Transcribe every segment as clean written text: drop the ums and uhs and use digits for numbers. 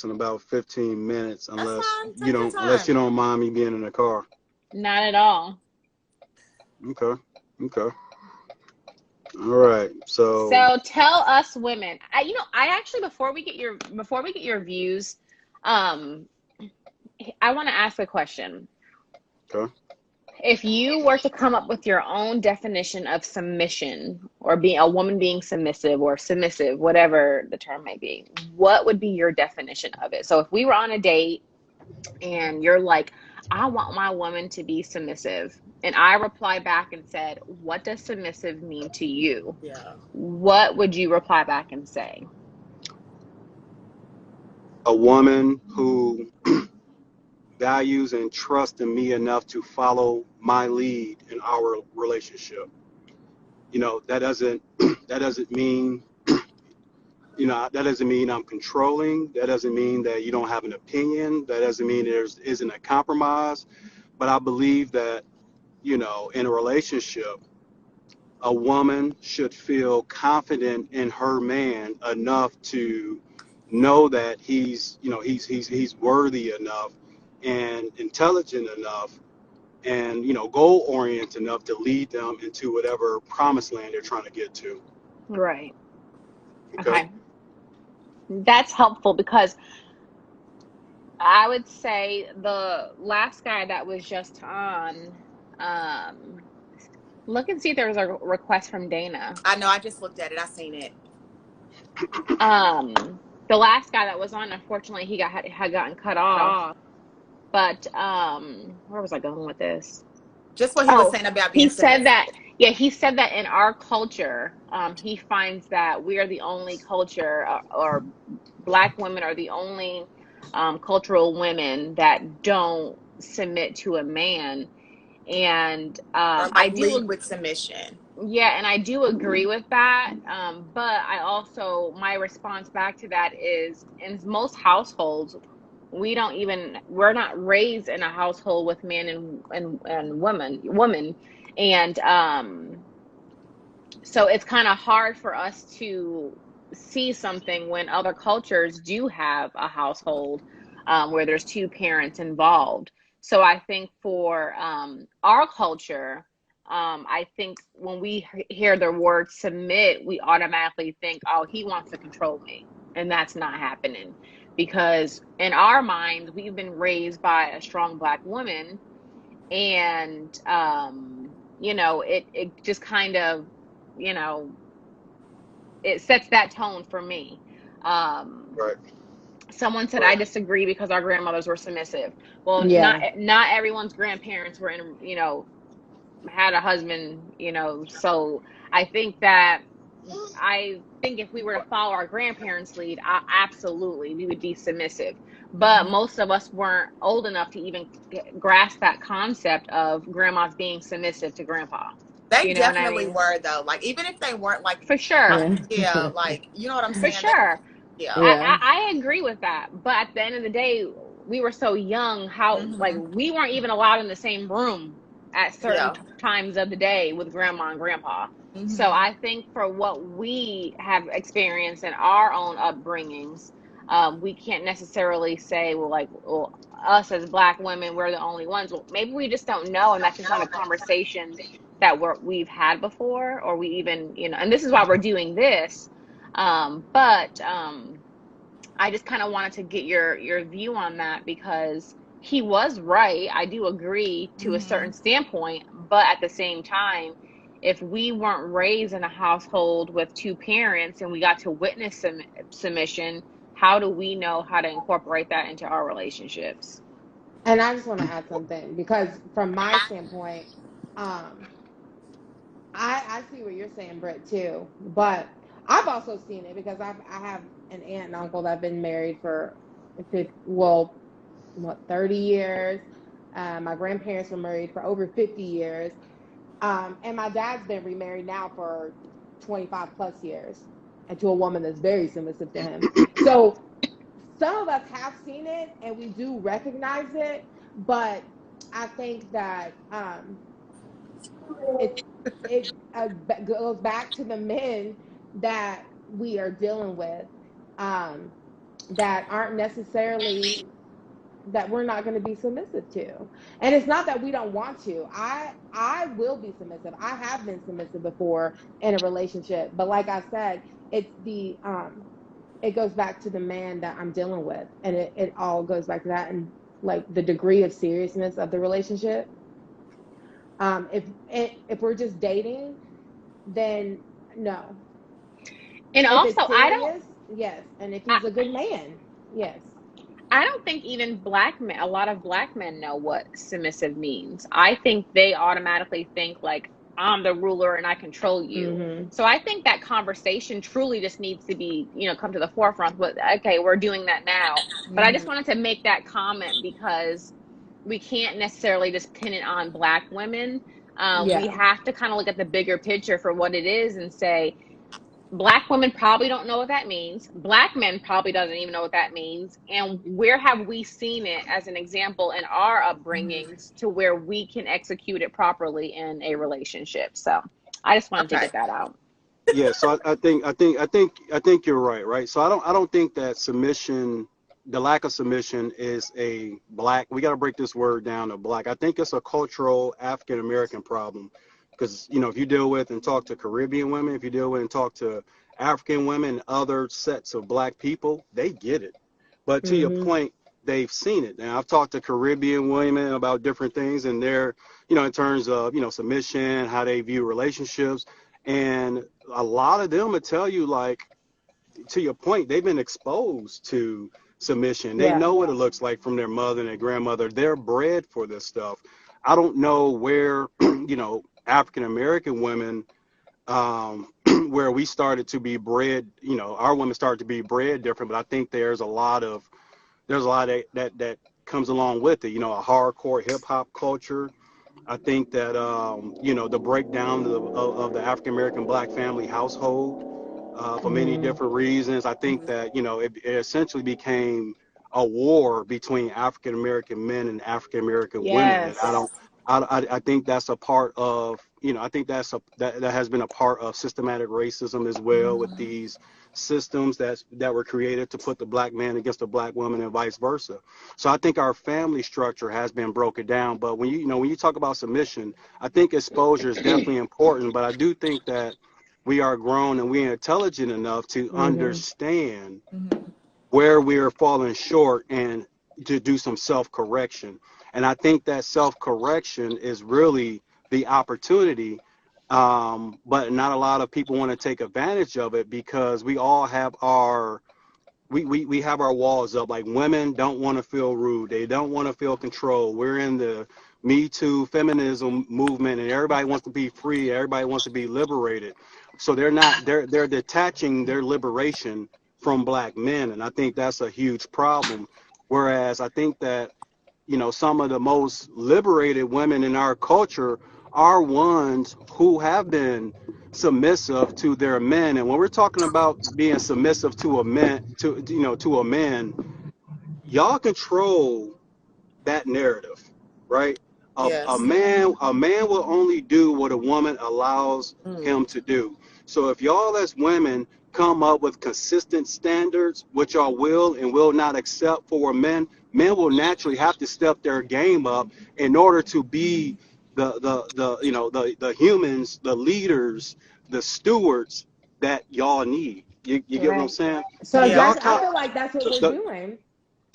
in about 15 minutes, That's unless fine. you Take your don't, unless time. you don't mind me being in the car. Not at all. Okay. Okay. All right. So, So tell us women. I actually before we get your views, um, I want to ask a question. okay. If you were to come up with your own definition of submission or being a woman being submissive, whatever the term may be, what would be your definition of it? So if we were on a date and you're like, I want my woman to be submissive, and I reply back and said, what does submissive mean to you? Yeah. What would you reply back and say? A woman who values and trusts in me enough to follow my lead in our relationship. That doesn't that doesn't mean that doesn't mean I'm controlling. That doesn't mean that you don't have an opinion. That doesn't mean there isn't a compromise. But I believe that, in a relationship, a woman should feel confident in her man enough to know that he's worthy enough and intelligent enough and goal oriented enough to lead them into whatever promised land they're trying to get to. Right. Okay. Okay. That's helpful because I would say the last guy that was just on, um, look and see if there was a request from Dana. I know. I just looked at it. I seen it. The last guy that was on, unfortunately, he had gotten cut off. But where was I going with this? Just what he was Oh, saying about being he said submissive. that, yeah, he said that in our culture, he finds that we are the only culture, or Black women are the only cultural women that don't submit to a man. And Or I like lead do, with submission. yeah, and I do agree with that. But I also, my response back to that is in most households, we're not raised in a household with man and woman. And so it's kind of hard for us to see something when other cultures do have a household where there's two parents involved. So I think for our culture, I think when we hear the word submit, we automatically think, oh, he wants to control me. And that's not happening because in our minds, we've been raised by a strong Black woman. And, it just kind of, you know, it sets that tone for me. Um, Right. Someone said I Right. disagree because our grandmothers were submissive. Well, not Yeah. not everyone's grandparents were in, had a husband, so I think that if we were to follow our grandparents' lead, absolutely we would be submissive. But most of us weren't old enough to even grasp that concept of grandmas being submissive to grandpa. They You know what I definitely mean? were though. Like even if they weren't like, For sure. Yeah. yeah, like you know what I'm For saying? They, sure. yeah. Yeah. I agree with that. But at the end of the day, we were so young, how like Hmm. we weren't even allowed in the same room at certain Yeah. times of the day with grandma and grandpa. So Hmm. I think for what we have experienced in our own upbringings, we can't necessarily say, well, us as Black women, we're the only ones. Well, maybe we just don't know, and that's just not a conversation that we've had before, or we even, and this is why we're doing this. But I just kind of wanted to get your view on that because he was right. I do agree to a Hmm. certain standpoint, but at the same time, if we weren't raised in a household with two parents and we got to witness submission, how do we know how to incorporate that into our relationships? And I just want to add something because from my standpoint, um, I see what you're saying, Britt, too. But I've also seen it because I have an aunt and uncle that have been married for, well, what, 30 years. My grandparents were married for over 50 years. And my dad's been remarried now for 25 plus years and to a woman that's very submissive to him. So some of us have seen it and we do recognize it, but I think that it goes back to the men that we are dealing with. Um, that aren't necessarily that we're not going to be submissive to. And it's not that we don't want to. I will be submissive. I have been submissive before in a relationship, but like I said, it's the it goes back to the man that I'm dealing with, and it all goes back to that, and like the degree of seriousness of the relationship. If we're just dating, then no. And If also, it's serious, yes, and if I, he's a good man, yes. I don't think even black men, a lot of black men know what submissive means. I think they automatically think like, I'm the ruler and I control you. Mhm. So I think that conversation truly just needs to be, come to the forefront. But okay, we're doing that now. But I just Mhm. wanted to make that comment because we can't necessarily just pin it on black women. We Yeah. have to kind of look at the bigger picture for what it is and say, Black women probably don't know what that means. Black men probably doesn't even know what that means. And where have we seen it as an example in our Mhm. upbringings to where we can execute it properly in a relationship? So I just wanted to Okay. get that out. Yeah, so I think you're right, right? So I don't think that submission, the lack of submission is a black, we got to break this word down to black. I think it's a cultural African American problem because, if you deal with and talk to Caribbean women, if you deal with and talk to African women and other sets of black people, they get it. But to your Mhm. point, they've seen it. Now, I've talked to Caribbean women about different things and they're, in terms of, submission, how they view relationships. And a lot of them will tell you, like, to your point, they've been exposed to submission. They Yeah. know what it looks like from their mother and their grandmother. They're bred for this stuff. I don't know where, African American women, where we started to be bred, our women started to be bred different, but I think there's a lot that comes along with it, a hardcore hip hop culture. I think that the breakdown of the African American black family household, for many Mhm. different reasons. I think Mhm. that it essentially became a war between African American men and African American women, and I Yes. don't. I think that's a part of, I think that has been a part of systematic racism as well, with Mhm. these systems that were created to put the black man against the black woman and vice versa. So I think our family structure has been broken down. But when you talk about submission, I think exposure is definitely important. But I do think that we are grown and we're intelligent enough to Mhm. understand Mhm. where we're falling short and to do some self-correction. And I think that self-correction is really the opportunity. But not a lot of people want to take advantage of it because we all have we have our walls up. Like, women don't want to feel rude. They don't want to feel controlled. We're in the Me Too feminism movement and everybody wants to be free. Everybody wants to be liberated. So they're detaching their liberation from black men. And I think that's a huge problem. Whereas I think that, some of the most liberated women in our culture are ones who have been submissive to their men. And when we're talking about being submissive to a man, y'all control that narrative, right? Yes. A man will only do what a woman allows Mm. him to do. So if y'all as women come up with consistent standards, which y'all will and will not accept for men, men will naturally have to step their game up in order to be the humans, the leaders, the stewards that y'all need. You get what I'm Right. saying? So Yeah. Y'all exactly, I count. feel like that's what we're The, doing.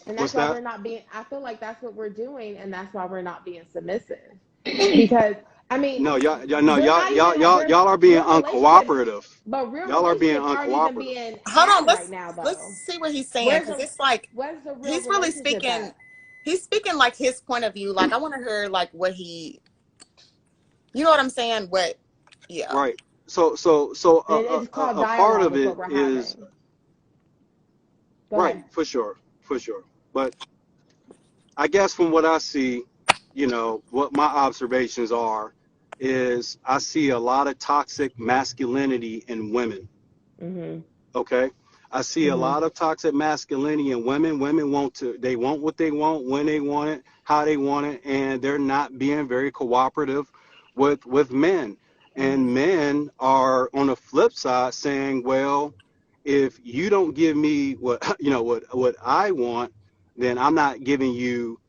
And that's what's why that? we're not being, I feel like that's what we're doing, and that's why we're not being submissive. Because I mean, No, y'all, no, we're y'all, not y'all, even y'all, we're y'all are being real relationships, uncooperative. but real Y'all are being relationships aren't even uncooperative. being Hold had on. right now Let's though. see what he's saying Where's because the it's like where's the real he's really relationship speaking. at? He's speaking like his point of view. Like I want to hear like what he. You know what I'm saying? What? Yeah. Right. So And it's called a part dialogue of is it what we're is having. Go right, ahead. for sure, for sure. But I guess from what I see, what my observations are, is I see a lot of toxic masculinity in women. Mhm. Okay. I see a Mhm. lot of toxic masculinity in women. Women they want what they want, when they want it, how they want it, and they're not being very cooperative with men. Mhm. And men are on the flip side saying, well, if you don't give me what what I want, then I'm not giving you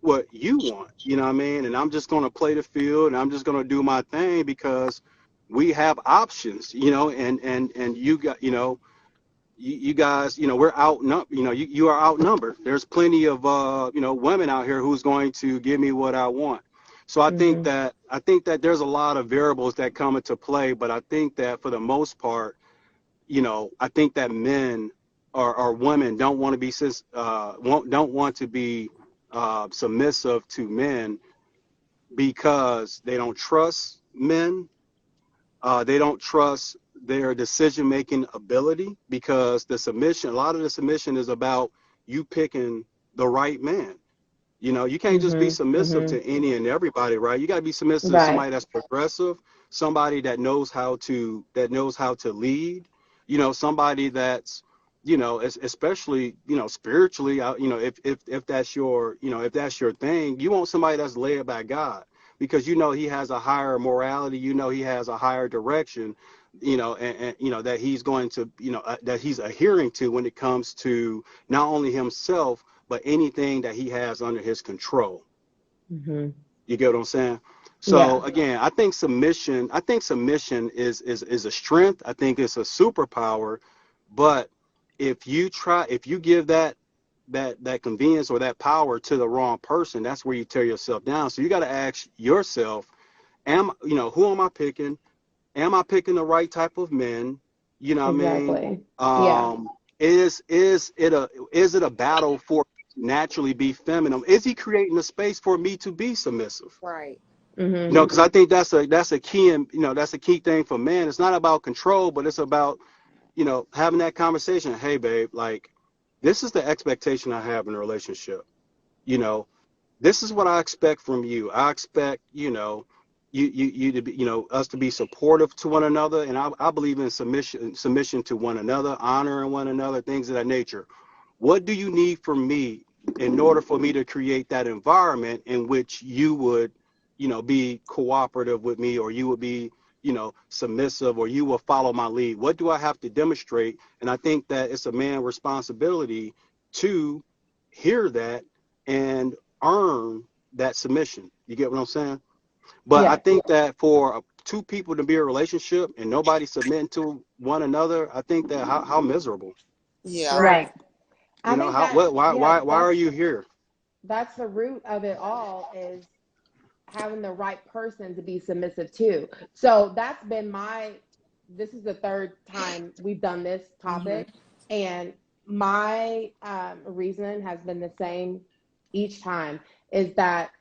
what you want. You know what I mean? And I'm just going to play the field and I'm just going to do my thing because we have options. And you got you guys, we're outnumbered. You are outnumbered. There's plenty of women out here who's going to give me what I want. So Mm-hmm. I think that there's a lot of variables that come into play, but I think that for the most part, I think that men or women don't want to be don't want to be submissive to men because they don't trust men. They don't trust their decision making ability because a lot of the submission is about you picking the right man. You can't just be Mm-hmm. submissive Mm-hmm. to any and everybody, right? You got to be submissive to Right. somebody that's progressive, somebody that knows how to lead, somebody that's, especially, spiritually, if that's your, if that's your thing, you want somebody that's led by God because he has a higher morality, he has a higher direction, and that he's going to, that he's adhering to when it comes to not only himself but anything that he has under his control. Mm-hmm. You get what I'm saying? So Yeah. again, I think submission is a strength. I think it's a superpower. But if you give that convenience or that power to the wrong person, that's where you tear yourself down. So you got to ask yourself, who am I picking? Am I picking the right type of men? You know what I mean? Exactly. Yeah. Um, is it a battle for naturally be feminine? Is he creating a space for me to be submissive? Right. Mm-hmm. Because I think that's a key, and that's a key thing for men. It's not about control, but it's about having that conversation. Hey, babe, like this is the expectation I have in a relationship. You know, this is what I expect from you. I expect, you to be, us to be supportive to one another. And I believe in submission to one another, honoring one another, things of that nature. What do you need from me in order for me to create that environment in which you would, be cooperative with me, or you would be, submissive, or you will follow my lead? What do I have to demonstrate? And I think that it's a man's responsibility to hear that and earn that submission. You get what I'm saying? But I Yes. think that for two people to be in a relationship and nobody submitting to one another, I think that how miserable. Yeah. Right. I You know, think how that, what yeah, why are you here? that's the root of it all, is having the right person to be submissive to. So that's been this is the third time we've done this Mm-hmm. topic, and my reason has been the same each time, is that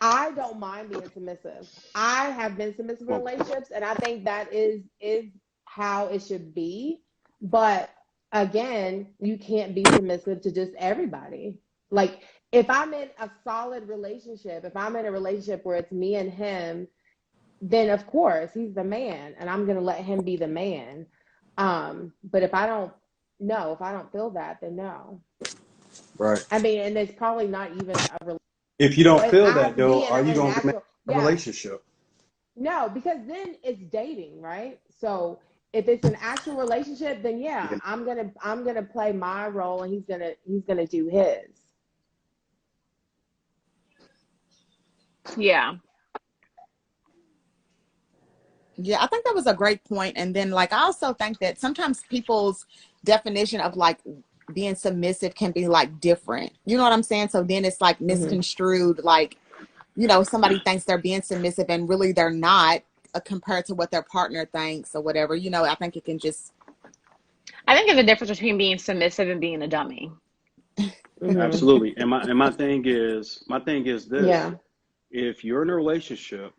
I don't mind being submissive. I have been submissive in Well, relationships, and I think that is how it should be. But again, you can't be submissive to just everybody. Like, if I'm in a solid relationship, if I'm in a relationship where it's me and him, then of course he's the man, and I'm gonna let him be the man. But if I don't, no, if I don't feel that, then no. Right. I mean, and it's probably not even a If you don't it feel has that to be though, in are you an gonna remain actual, in a yeah. relationship? No, because then it's dating, right? So if it's an actual relationship, then you yeah, can, I'm gonna play my role, and he's gonna do his. Yeah. Yeah, I think that was a great point. And then, like, I also think that sometimes people's definition of like being submissive can be like different. You know what I'm saying? So then it's like Hmm. misconstrued. Like, somebody thinks they're being submissive and really they're not, compared to what their partner thinks or whatever. I think it can just, I think there's a difference between being submissive and being a dummy. Hmm. absolutely. And my thing is this: Yeah. if you're in a relationship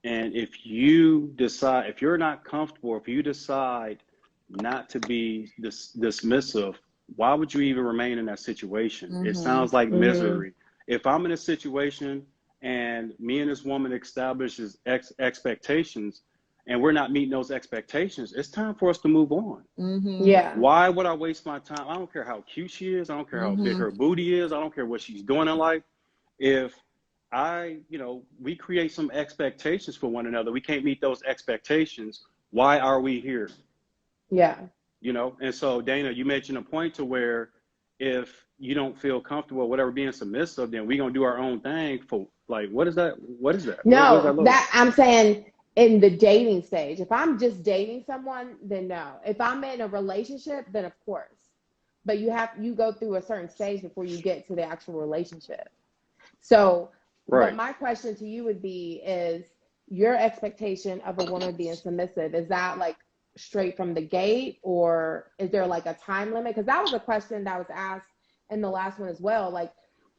and if you're not comfortable, if you decide not to be dismissive, why would you even remain in that situation? It mm-hmm, sounds like Hmm. misery. If I'm in a situation and me and this woman establishes expectations and we're not meeting those expectations, it's time for us to move on. mm-hmm, Yeah. Why would I waste my time? I don't care how cute she is. I don't care how big mm-hmm. her booty is. I don't care what she's doing in life. If we create some expectations for one another, we can't meet those expectations. Why are we here? Yeah. you know. And so, Dana, you mentioned a point to where if you don't feel comfortable, whatever, being submissive, then we're gonna do our own thing. For like, what is that? What is that? What does that No, look like? that I'm saying in the dating stage. If I'm just dating someone, then no. If I'm in a relationship, then of course. But you go through a certain stage before you get to the actual relationship. So, but Right. my question to you would be is your expectation of a woman being submissive, is that like straight from the gate, or is there like a time limit? Because that was a question that was asked in the last one as well. Like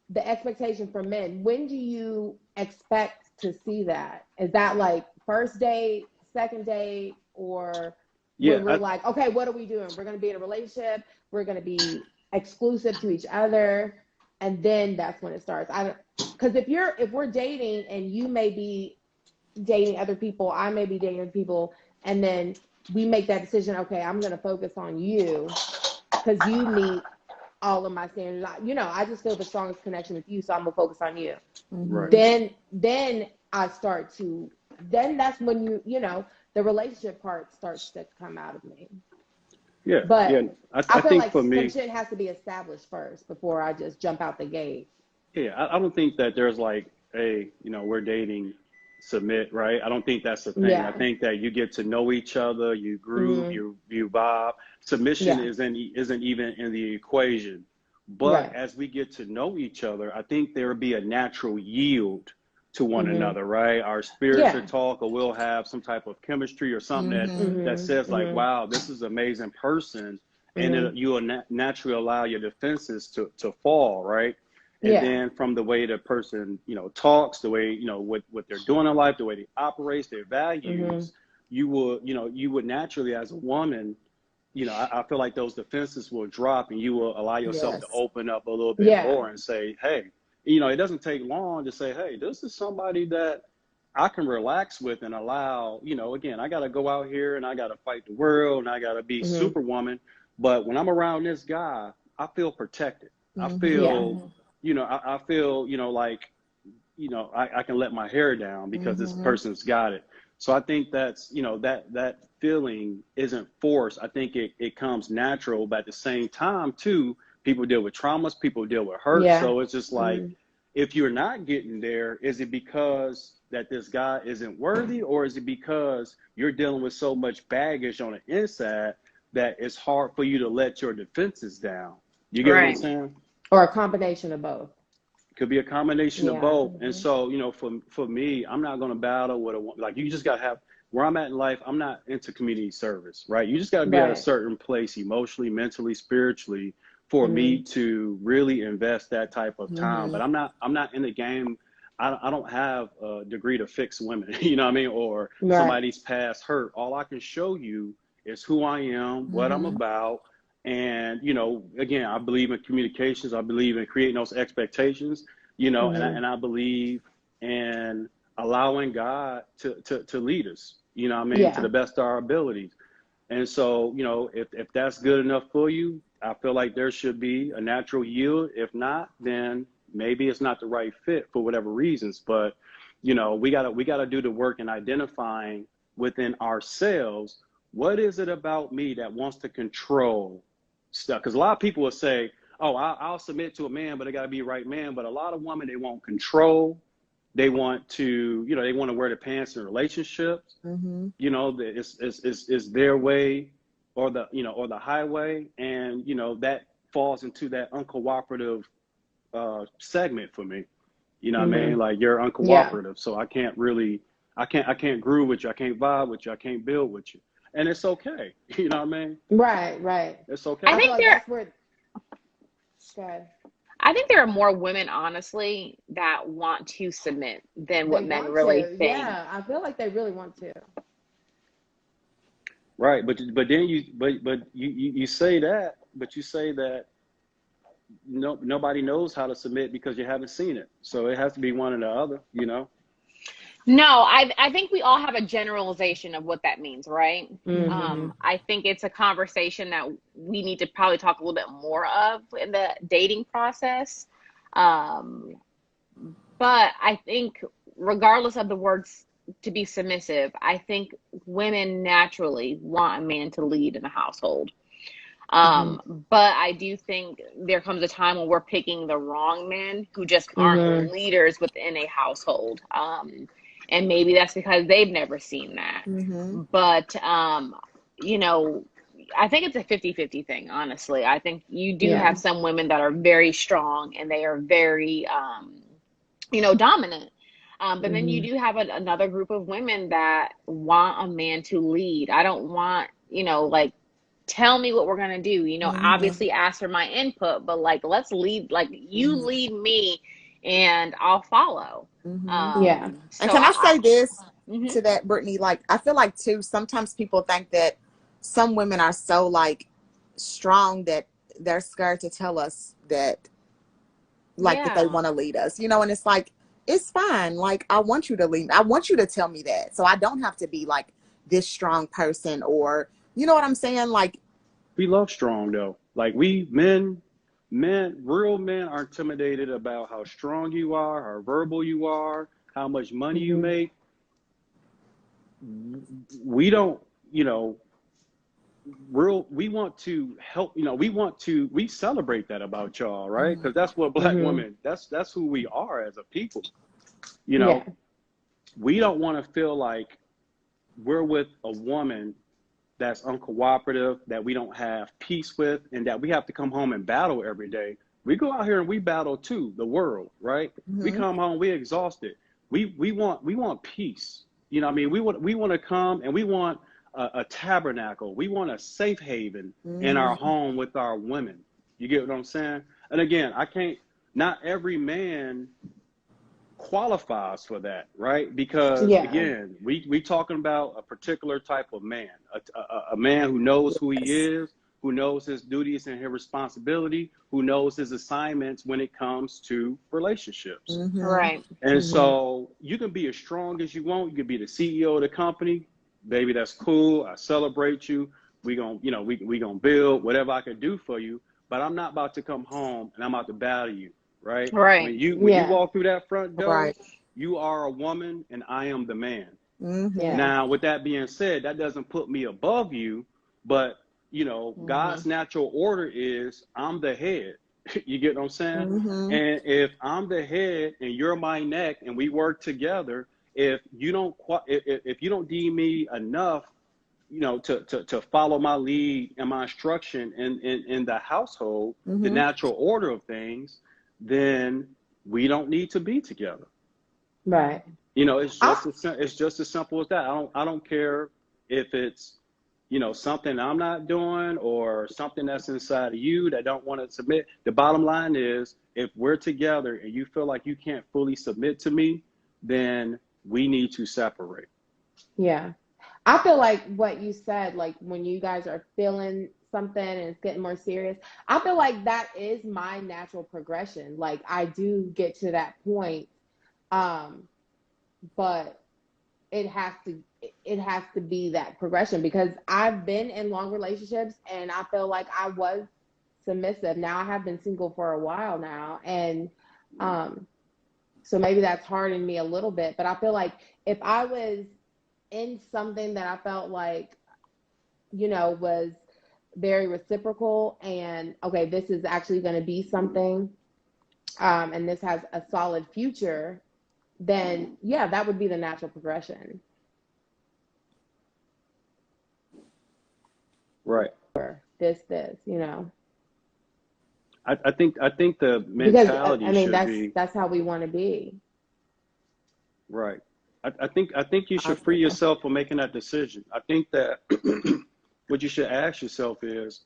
the expectation for men, when do you expect to see that? Is that like first date, second date, or Yeah. when we're like, okay, what are we doing? We're going to be in a relationship. We're going to be exclusive to each other. And then that's when it starts. I don't, because if we're dating and you may be dating other people, I may be dating other people, and then we make that decision, okay, I'm going to focus on you because you meet all of my standards. I just feel the strongest connection with you, so I'm going to focus on you. Right. Then I start to, then that's when the relationship part starts to come out of me. Yeah. But Yeah. I I feel think like for some me, shit has to be established first before I just jump out the gate. yeah, I don't think that there's like we're dating, submit, right? I don't think that's the thing. I Yeah. think that you get to know each other, you groove, Mm-hmm. you vibe. Submission Yeah. isn't even in the equation. But Right. as we get to know each other, I think there'll be a natural yield to one Mm-hmm. another, right? Our spirits will Yeah. talk, or we'll have some type of chemistry or something that Mm-hmm. says like, Mm-hmm. wow, this is an amazing person. And Mm-hmm. you will naturally allow your defenses to fall, right? And Yeah. then from the way the person, talks, the way, what they're doing in life, the way they operates, their Mm-hmm. values, you would naturally, as a woman, I feel like those defenses will drop, and you will allow yourself to Yes. open up a little bit Yeah. more and say, hey, it doesn't take long to say, hey, this is somebody that I can relax with and allow, again, I got to go out here and I got to fight the world and I got to be Mm-hmm. superwoman. But when I'm around this guy, I feel protected. I Yeah. feel, I feel, like, I can let my hair down because this person's got it. So I think that's, that feeling isn't forced. I think it comes natural, but at the same time too, people deal with traumas, people deal with hurt. Yeah. So it's just like, Mm-hmm. if you're not getting there, is it because that this guy isn't worthy, or is it because you're dealing with so much baggage on the inside that it's hard for you to let your defenses down? You get what I'm Right. saying? Or a combination of both. Could be a combination of Yeah. both. And so, for me, I'm not going to battle with like, you just got to have, where I'm at in life, I'm not into community service, right? You just got to be at a Right. certain place emotionally, mentally, spiritually, for Mm-hmm. me to really invest that type of time. But Mm-hmm. I'm not in the game. I don't have a degree to fix women, you know what I mean? Or Right. somebody's past hurt. All I can show you is who I am, what I'm Mm-hmm. about. And, again, I believe in communications. I believe in creating those expectations, and Mm-hmm. I believe in allowing God to lead us, what I mean, to Yeah. the best of our abilities. And so, if that's good enough for you, I feel like there should be a natural yield. If not, then maybe it's not the right fit for whatever reasons. But, we gotta do the work in identifying within ourselves, what is it about me that wants to control stuff? Because a lot of people will say, oh, I'll submit to a man, but it got to be the right man. But a lot of women, they want control. They want to, they want to wear the pants in relationships. Mm-hmm. It's their way or the highway. And, that falls into that uncooperative segment for me. You know what I Mm-hmm. mean? Like, you're Yeah. uncooperative. So I can't groove with you. I can't vibe with you. I can't build with you. And it's okay. You know what I mean? Right. Right. It's I okay. I feel think like there that's where. Go ahead. I think there are more women, honestly, that want to submit than They what men want really to. think. Yeah. I feel like they really want to. Right. But then you say that, but you say that nobody knows how to submit because you haven't seen it. So it has to be one or the other. No, I think we all have a generalization of what that means, right? Mm-hmm. Mm-hmm. I think it's a conversation that we need to probably talk a little bit more of in the dating process. Um, but I think regardless of the words to be submissive, I think women naturally want a man to lead in the household. But I do think there comes a time when we're picking the wrong men who just aren't leaders within a household. And maybe that's because they've never seen that. Mm-hmm. But, you know, I think it's a 50-50 thing, honestly. I think you do Yeah. have some women that are very strong and they are very, dominant. But then you do have another group of women that want a man to lead. I don't want, like, tell me what we're going to do. Mm-hmm. Obviously ask for my input, but like, let's lead, like, you lead me and I'll follow. Mm-hmm. Yeah. And So can I say this mhm. to that, Brittany? Like, I feel like too, sometimes people think that some women are so like strong that they're scared to tell us that, like, that they Yeah. want to lead us, and it's like, it's fine. Like, I want you to lead. I want you to tell me that. So I don't have to be like this strong person, or, you know what I'm saying? Like, We love strong though. Like real men are intimidated about how strong you are, how verbal you are, how much money you make. We don't, we want to help, we celebrate that about y'all, right? mm-hmm. Because that's what black women, that's who we are as a people. You Yeah. know, we don't want to feel like we're with a woman that's uncooperative, that we don't have peace with, and that we have to come home and battle every day. We go out here and we battle too, the world, right? We Mm-hmm. come home, we exhausted. We want peace. You know what I mean? We want to come and we want a tabernacle. We want a safe haven in our Mm-hmm. home with our women. You get what I'm saying? And again, not every man qualifies for that, right? Because Yeah. again, we talking about a particular type of man, a man who knows who he Yes. is, who knows his duties and his responsibility, who knows his assignments when it comes to relationships. Mm-hmm. Right. And so you can be as strong as you want. You can be the CEO of the company, baby. That's cool. I celebrate you. We gonna build whatever I can do for you. But I'm not about to come home and I'm about to battle you, right? Right. When you Yeah. walk through that front door, Right. you are a woman and I am the man. Mm-hmm. Yeah. Now, with that being said, that doesn't put me above you, but God's natural order is I'm the head. You get what I'm saying? Mm-hmm. And if I'm the head and you're my neck and we work together, if you don't deem me enough, to follow my lead and my instruction in the household, the Mm-hmm. natural order of things, then we don't need to be together. Right. It's I, just as simple as that. I don't care if it's something I'm not doing or something that's inside of you that don't want to submit. The bottom line is, if we're together and you feel like you can't fully submit to me, then we need to separate. yeah. I feel like what you said, like when you guys are feeling something and it's getting more serious, I feel like that is my natural progression. Like I do get to that point, um, but it has to be that progression because I've been in long relationships and I feel like I was submissive. Now I have been single for a while now, and um, so maybe that's hardened me a little bit. But I feel like if I was in something that I felt like, was very reciprocal and okay, this is actually going to be something, and this has a solid future, then yeah, that would be the natural progression. Right. Or this, I think the because mentality I mean should that's be that's how we want to be. right. I think you I should free agree. yourself from making that decision. I think that what you should ask yourself is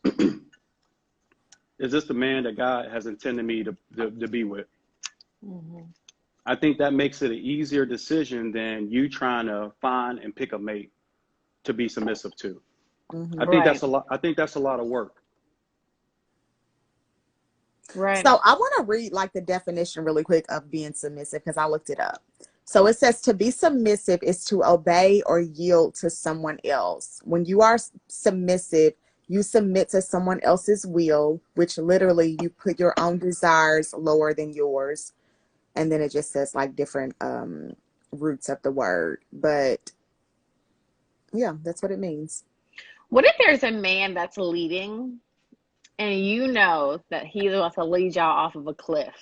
this the man that God has intended me to be with? I think that makes it an easier decision than you trying to find and pick a mate to be submissive to. I Mm-hmm. think Right. that's a lot. I think that's a lot of work. Right. So I want to read like the definition really quick of being submissive because I looked it up. So it says to be submissive is to obey or yield to someone else. When you are submissive, you submit to someone else's will, which literally you put your own desires lower than yours. And then it just says like different roots of the word. But yeah, that's what it means. What if there's a man that's leading and you know that he's about to lead y'all off of a cliff.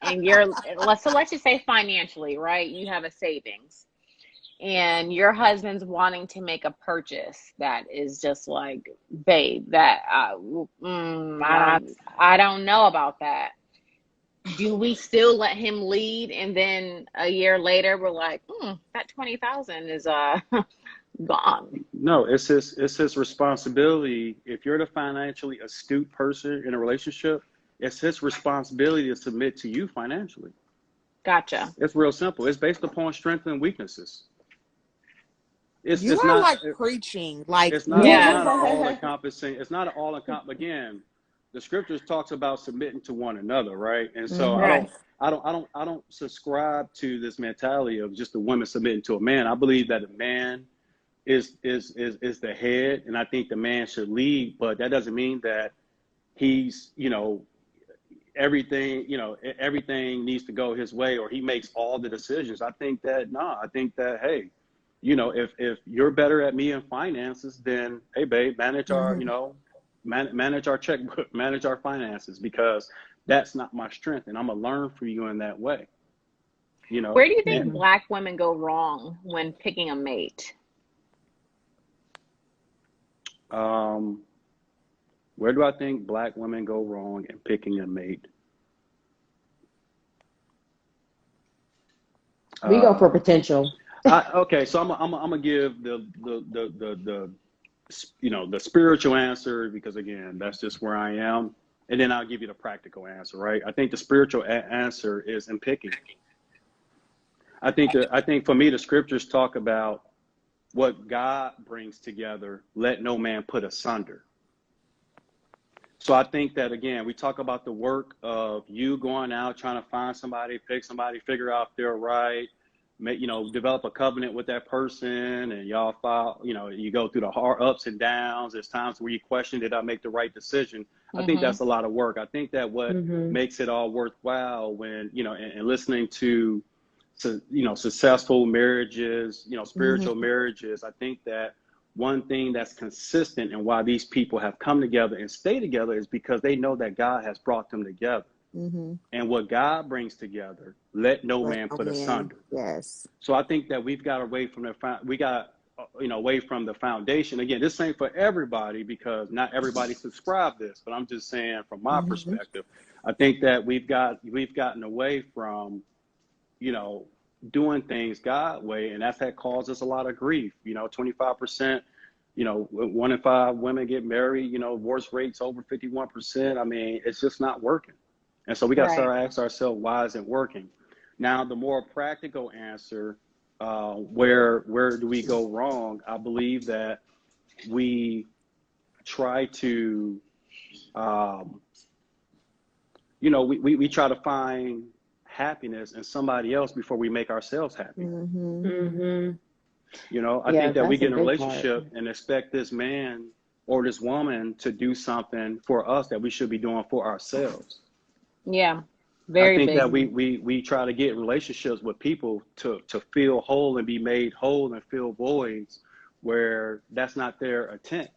And let's just say financially, right? You have a savings, and your husband's wanting to make a purchase that is just like, babe, that Yikes. I don't know about that. Do we still let him lead, and then a year later we're like, that 20,000 is gone? No, it's his responsibility. If you're the financially astute person in a relationship, it's his responsibility to submit to you financially. Gotcha. It's real simple. It's based upon strengths and weaknesses. It's You it's are not like preaching. Like, it's Yeah. not an all encompassing. It's not an all encompassing. Again, the scriptures talks about submitting to one another, right? And so I mm-hmm, don't Right. I don't I don't I don't subscribe to this mentality of just the woman submitting to a man. I believe that a man is the head, and I think the man should lead, but that doesn't mean that he's, everything needs to go his way or he makes all the decisions. I think that I think that, hey, if you're better at me in finances, then hey babe, mm-hmm. manage our checkbook, manage our finances, because that's not my strength, and I'm gonna learn from you in that way. Where do you And think Black women go wrong when picking a mate? um where do I think Black women go wrong in picking a mate? We go for Um, potential. okay, so I'm gonna give the spiritual answer, because again, that's just where I am, and then I'll give you the practical answer, right? I think the spiritual answer is in picking. I think for me, the scriptures talk about what God brings together, let no man put asunder. So I think that, again, we talk about the work of you going out, trying to find somebody, pick somebody, figure out if they're right, develop a covenant with that person, and y'all file, you go through the hard ups and downs. There's times where you question, did I make the right decision? I think Mm-hmm. that's a lot of work. I think that what Hmm. makes it all worthwhile when, and listening to, successful marriages, spiritual Mm-hmm. marriages, I think that one thing that's consistent and why these people have come together and stay together is because they know that God has brought them together. Mm-hmm. And what God brings together, let no But, man oh put man, asunder. yes. So I think that we've got away from away from the foundation. Again, this ain't for everybody because not everybody subscribe this, but I'm just saying from my Mm-hmm. perspective, I think that we've gotten away from, you know, doing things God way, and that's had caused us a lot of grief. 25%, 1 in 5 women get married. Divorce rates over 51%. I mean, it's just not working, and so we got to Right. start asking ourselves, why isn't it working? Now, the more practical answer, where do we go wrong? I believe that we try to, um, we try to find happiness in somebody else before we make ourselves happy. Mm-hmm. Hmm. I Yeah, think that we that's a get in a big part. relationship and expect this man or this woman to do something for us that we should be doing for ourselves. Yeah. I Very think that big. we try to get in relationships with people to feel whole and be made whole and fill voids where that's not their intent.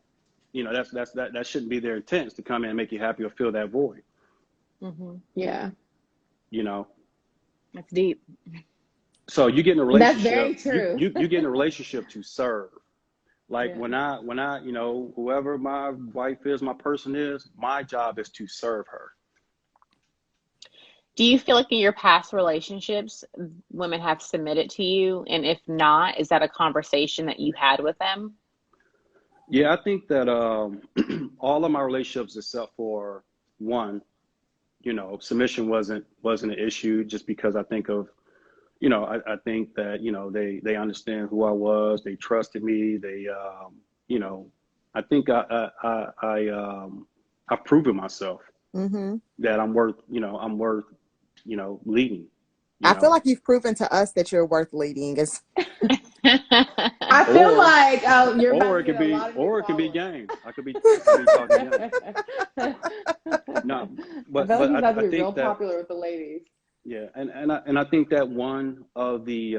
That shouldn't be their intent, is to come in and make you happy or fill that void. Mm-hmm. Yeah, You know, That's deep. so you get in a that's very relationship, true. you get in a relationship to serve. Like Yeah. when I, whoever my wife is, my person is, my job is to serve her. Do you feel like in your past relationships, women have submitted to you? And if not, is that a conversation that you had with them? Yeah, I think that all of my relationships, except for one, submission wasn't an issue, just because I think of, I think that, they understand who I was, they trusted me, they, you know, I think I've proven myself Mm-hmm. that I'm worth, leading, you I feel know, like you've proven to us that you're worth leading. Is I feel or like you're about or to it get could a be lot of new or it could be followers. game. I could be talking game. I No, feel like but he's about to I be real think that popular with the ladies. Yeah, and I think that one of the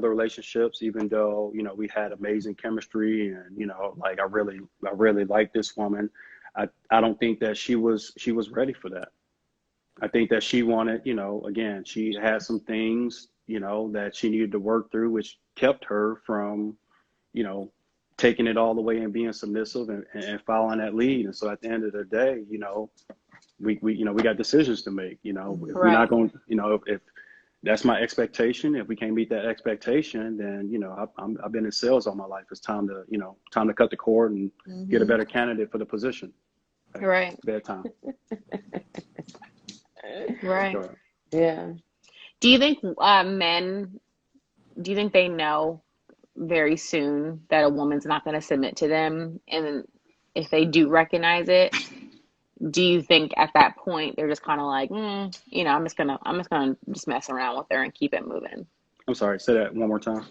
relationships, even though we had amazing chemistry, and like I really like this woman, I don't think that she was ready for that. I think that she wanted, again, she had some things that she needed to work through, which kept her from you know taking it all the way and being submissive, and following that lead. And so at the end of the day, we got decisions to make. If we're not Right. going, if that's my expectation, if we can't meet that expectation, then I've been in sales all my life. It's time to cut the cord and get a better candidate for the position. Okay? Right. Bedtime. Right. Go ahead. Yeah. Do you think men, do you think they know very soon that a woman's not going to submit to them? And if they do recognize it, do you think at that point they're just kind of like, I'm just gonna just mess around with her and keep it moving? I'm sorry. Say that one more time.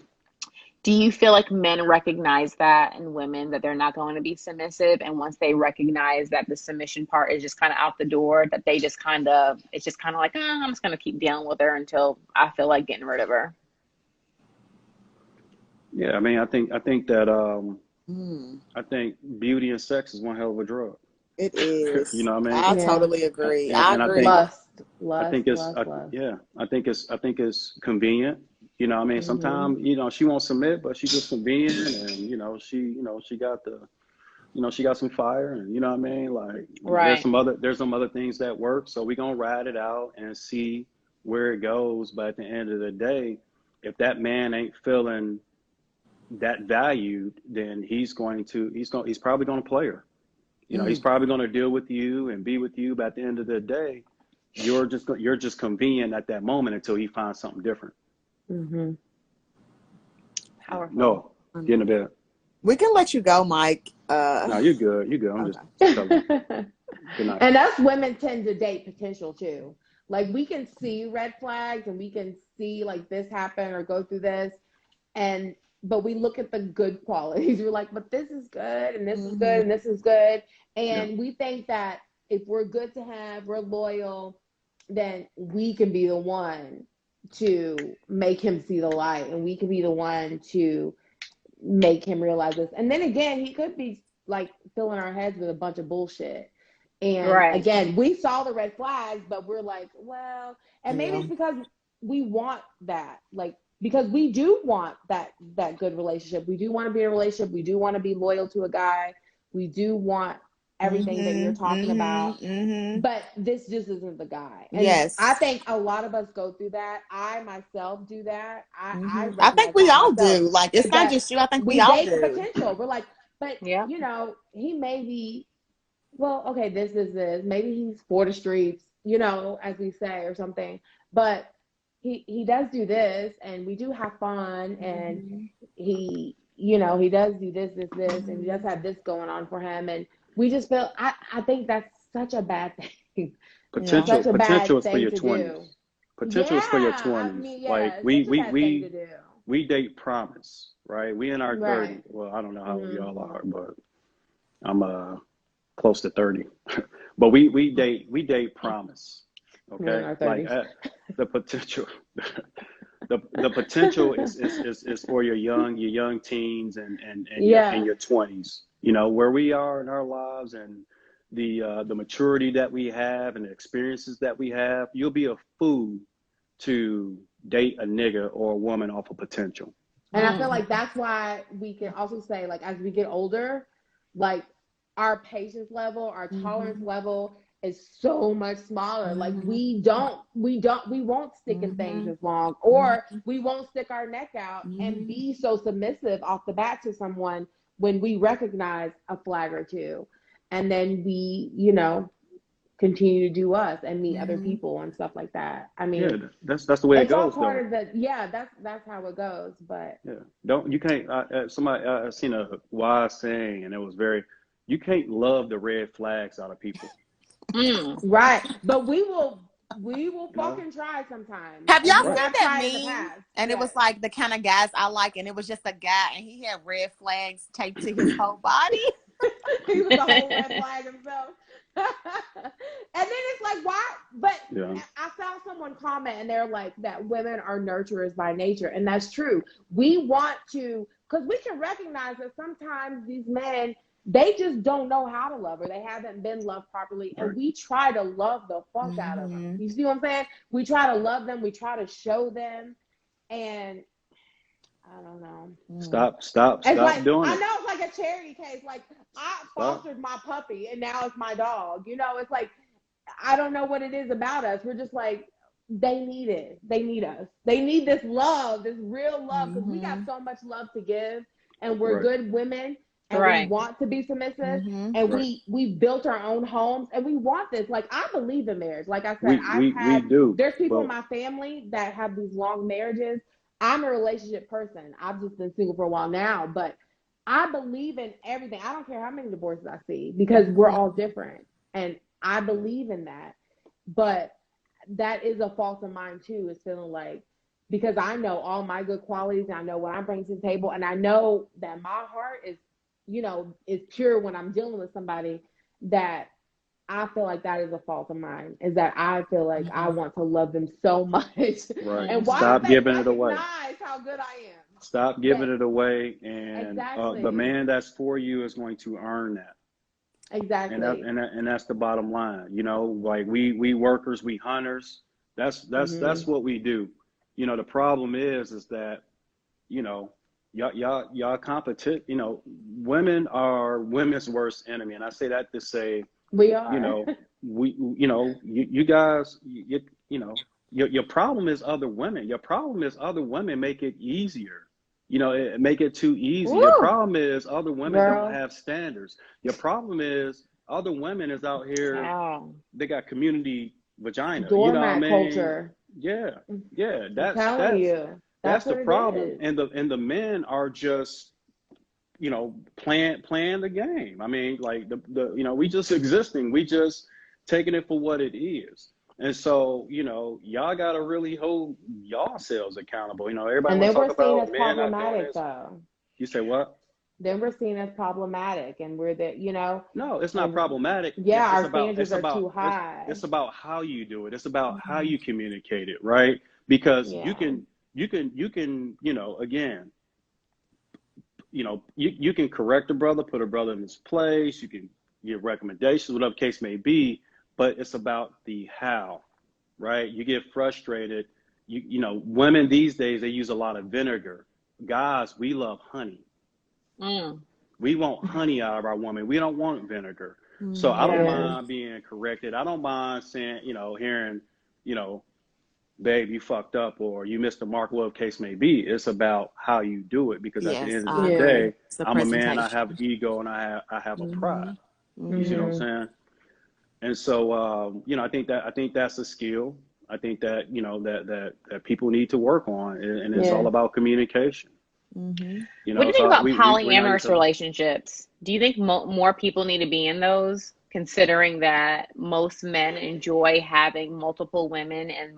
Do you feel like men recognize that in women, that they're not going to be submissive, and once they recognize that the submission part is just kind of out the door, that they just it's just kind of like, I'm just gonna keep dealing with her until I feel like getting rid of her? Yeah, I mean, I think that Mm, I think beauty and sex is one hell of a drug. it You is. know what I mean? I Yeah. totally agree. And, I and I agree. think Lust, I lust, think it's lust, lust. yeah, I think it's convenient. I mean, Hmm. sometimes she won't submit, but she's just convenient, and she got she got some fire, and you know what I mean. Like Right. there's some other things that work, so we gonna ride it out and see where it goes. But at the end of the day, if that man ain't feeling that valued, then he's probably gonna play her. He's Mm, probably gonna deal with you and be with you, but at the end of the day, you're just convenient at that moment until he finds something different. Hmm. Powerful. No, get in the bed. we can let you go, Mike. No, you're good. You're good. I'm just Okay. telling you. Good night. And us women tend to date potential too. Like we can see red flags and we can see like this happen or go through this, and but we look at the good qualities. We're like, but this is good and this is Hmm. good and this is good. Yeah. And we think that if we're good to have, we're loyal, then we can be the one to make him see the light, and we can be the one to make him realize this. And then again, he could be like filling our heads with a bunch of bullshit. And Right. again, we saw the red flags, but we're like, well, and maybe Yeah. it's because we want that, like because we do want that good relationship. We do want to be in a relationship. We do want to be loyal to a guy. We do want everything that you're Hmm. talking Hmm. about. Hmm. But this just isn't the guy. And I Yes. think a lot of us go through that. I myself do that. I Hmm. I think recognize we that in all myself, do. Like, it's is not that just you. I think we we all date the do. potential. We're like, but Yep. he may be, well, okay, this is this. Maybe he's for the streets, as we say, or something. But he does do this, and we do have fun, and Hmm. he does do this, and he does Hmm. have this going on for him, and we just feel. I think that's such a bad thing, Yeah. Potential such a potential bad is for thing your to do. 20s. Potential is for your Yeah, I 20s. mean, Like yeah, it's we such a we bad thing we to do. we date promise, right? We in our Right. 30s. Well, I don't know how old Hmm. y'all are, but I'm close to 30. But we date promise. We're in Okay? our Like 30s. the potential the potential is for your young teens and Yeah. your 20s. Where we are in our lives, and the maturity that we have and the experiences that we have. You'll be a fool to date a nigga or a woman off of potential. And I feel Mm. like that's why we can also say, like, as we get older, like, our patience level, our tolerance Hmm. level is so much smaller. Like, Hmm. we won't stick in things Hmm. as long, or we won't stick our neck out and Hmm. be so submissive off the bat to someone when we recognize a flag or two. And then we, continue to do us and meet other Hmm. people and stuff like that. I Yeah, mean, that's the way it it's all goes, part though. of the, yeah, that's how it goes. But Yeah, don't you can't. Somebody I seen a wise saying, and it was very. You can't love the red flags out of people. Mm. right, but we will You know, fucking try sometimes, Have y'all and we right? seen have that tried in the meme? past. And it Yes. was like the kind of guys I like, and it was just a guy, and he had red flags taped to his whole body. He was the whole red flag himself. And then it's like, why? But Yeah, I saw someone comment and they're like that women are nurturers by nature, and that's true. We want to, because we can recognize that sometimes these men, they just don't know how to love, or they haven't been loved properly, and we try to love the fuck out of them. You see what I'm saying? We try to love them, we try to show them, and I don't know. Stop Like, doing I it. know it's like a charity case. Like, I fostered my puppy and now it's my dog. You know, it's like, I don't know what it is about us. We're just like, they need it. They need us. They need this love, this real love, because we got so much love to give, and we're good women, and we want to be submissive, and we built our own homes, and we want this. Like, I believe in marriage. Like I said, we do. There's people in my family that have these long marriages. I'm a relationship person. I've just been single for a while now, but I believe in everything. I don't care how many divorces I see, because we're all different, and I believe in that. But that is a fault of mine too, is feeling like, because I know all my good qualities, and I know what I'm bringing to the table, and I know that my heart is, you know, is pure when I'm dealing with somebody, that I feel like that is a fault of mine, is that I feel like I want to love them so much. Right. And why Stop don't they giving it away. recognize how good I am? Stop giving it away, and Exactly. the man that's for you is going to earn that. Exactly. And that's the bottom line. You know, like we workers, we hunters. That's what we do. You know, the problem is that, you know, y'all competition. You know, women are women's worst enemy, and I say that to say, we are. You know, you guys, you know, your problem is other women. Your problem is other women make it easier. You know, make it too easy. Woo! Your problem is other women Girl. don't have standards. Your problem is other women is out here. They got community vagina. Doormat, you know what I mean? culture. Yeah. That's the problem. And the men are just, you know, playing the game. I mean, like the you know, we just existing. We just taking it for what it is. And so, you know, y'all gotta really hold y'all selves accountable. You know, everybody and then wants to we're talk seen about as men not doing problematic, this. though. You say what? Then we're seen as problematic, and we're the, you know. No, it's not problematic. Yeah, it's our standards are too high. It's about how you do it. It's about how you communicate it, right? Because you can, you know, again, you know, you can correct a brother, put a brother in his place, you can give recommendations, whatever the case may be, but it's about the how, right? You get frustrated. You know, women these days, they use a lot of vinegar. Guys, we love honey. We want honey out of our woman. We don't want vinegar. So I don't mind being corrected. I don't mind saying, you know, hearing, you know, babe, you fucked up, or you missed the mark, whatever case may be. It's about how you do it, because at the end of the day, I'm a man, I have ego, and I have a pride. You see what I'm saying? And so, you know, I think that's a skill. I think that, you know, that people need to work on, and it's all about communication. You know, what do you think about polyamorous relationships? Do you think more people need to be in those, considering that most men enjoy having multiple women, and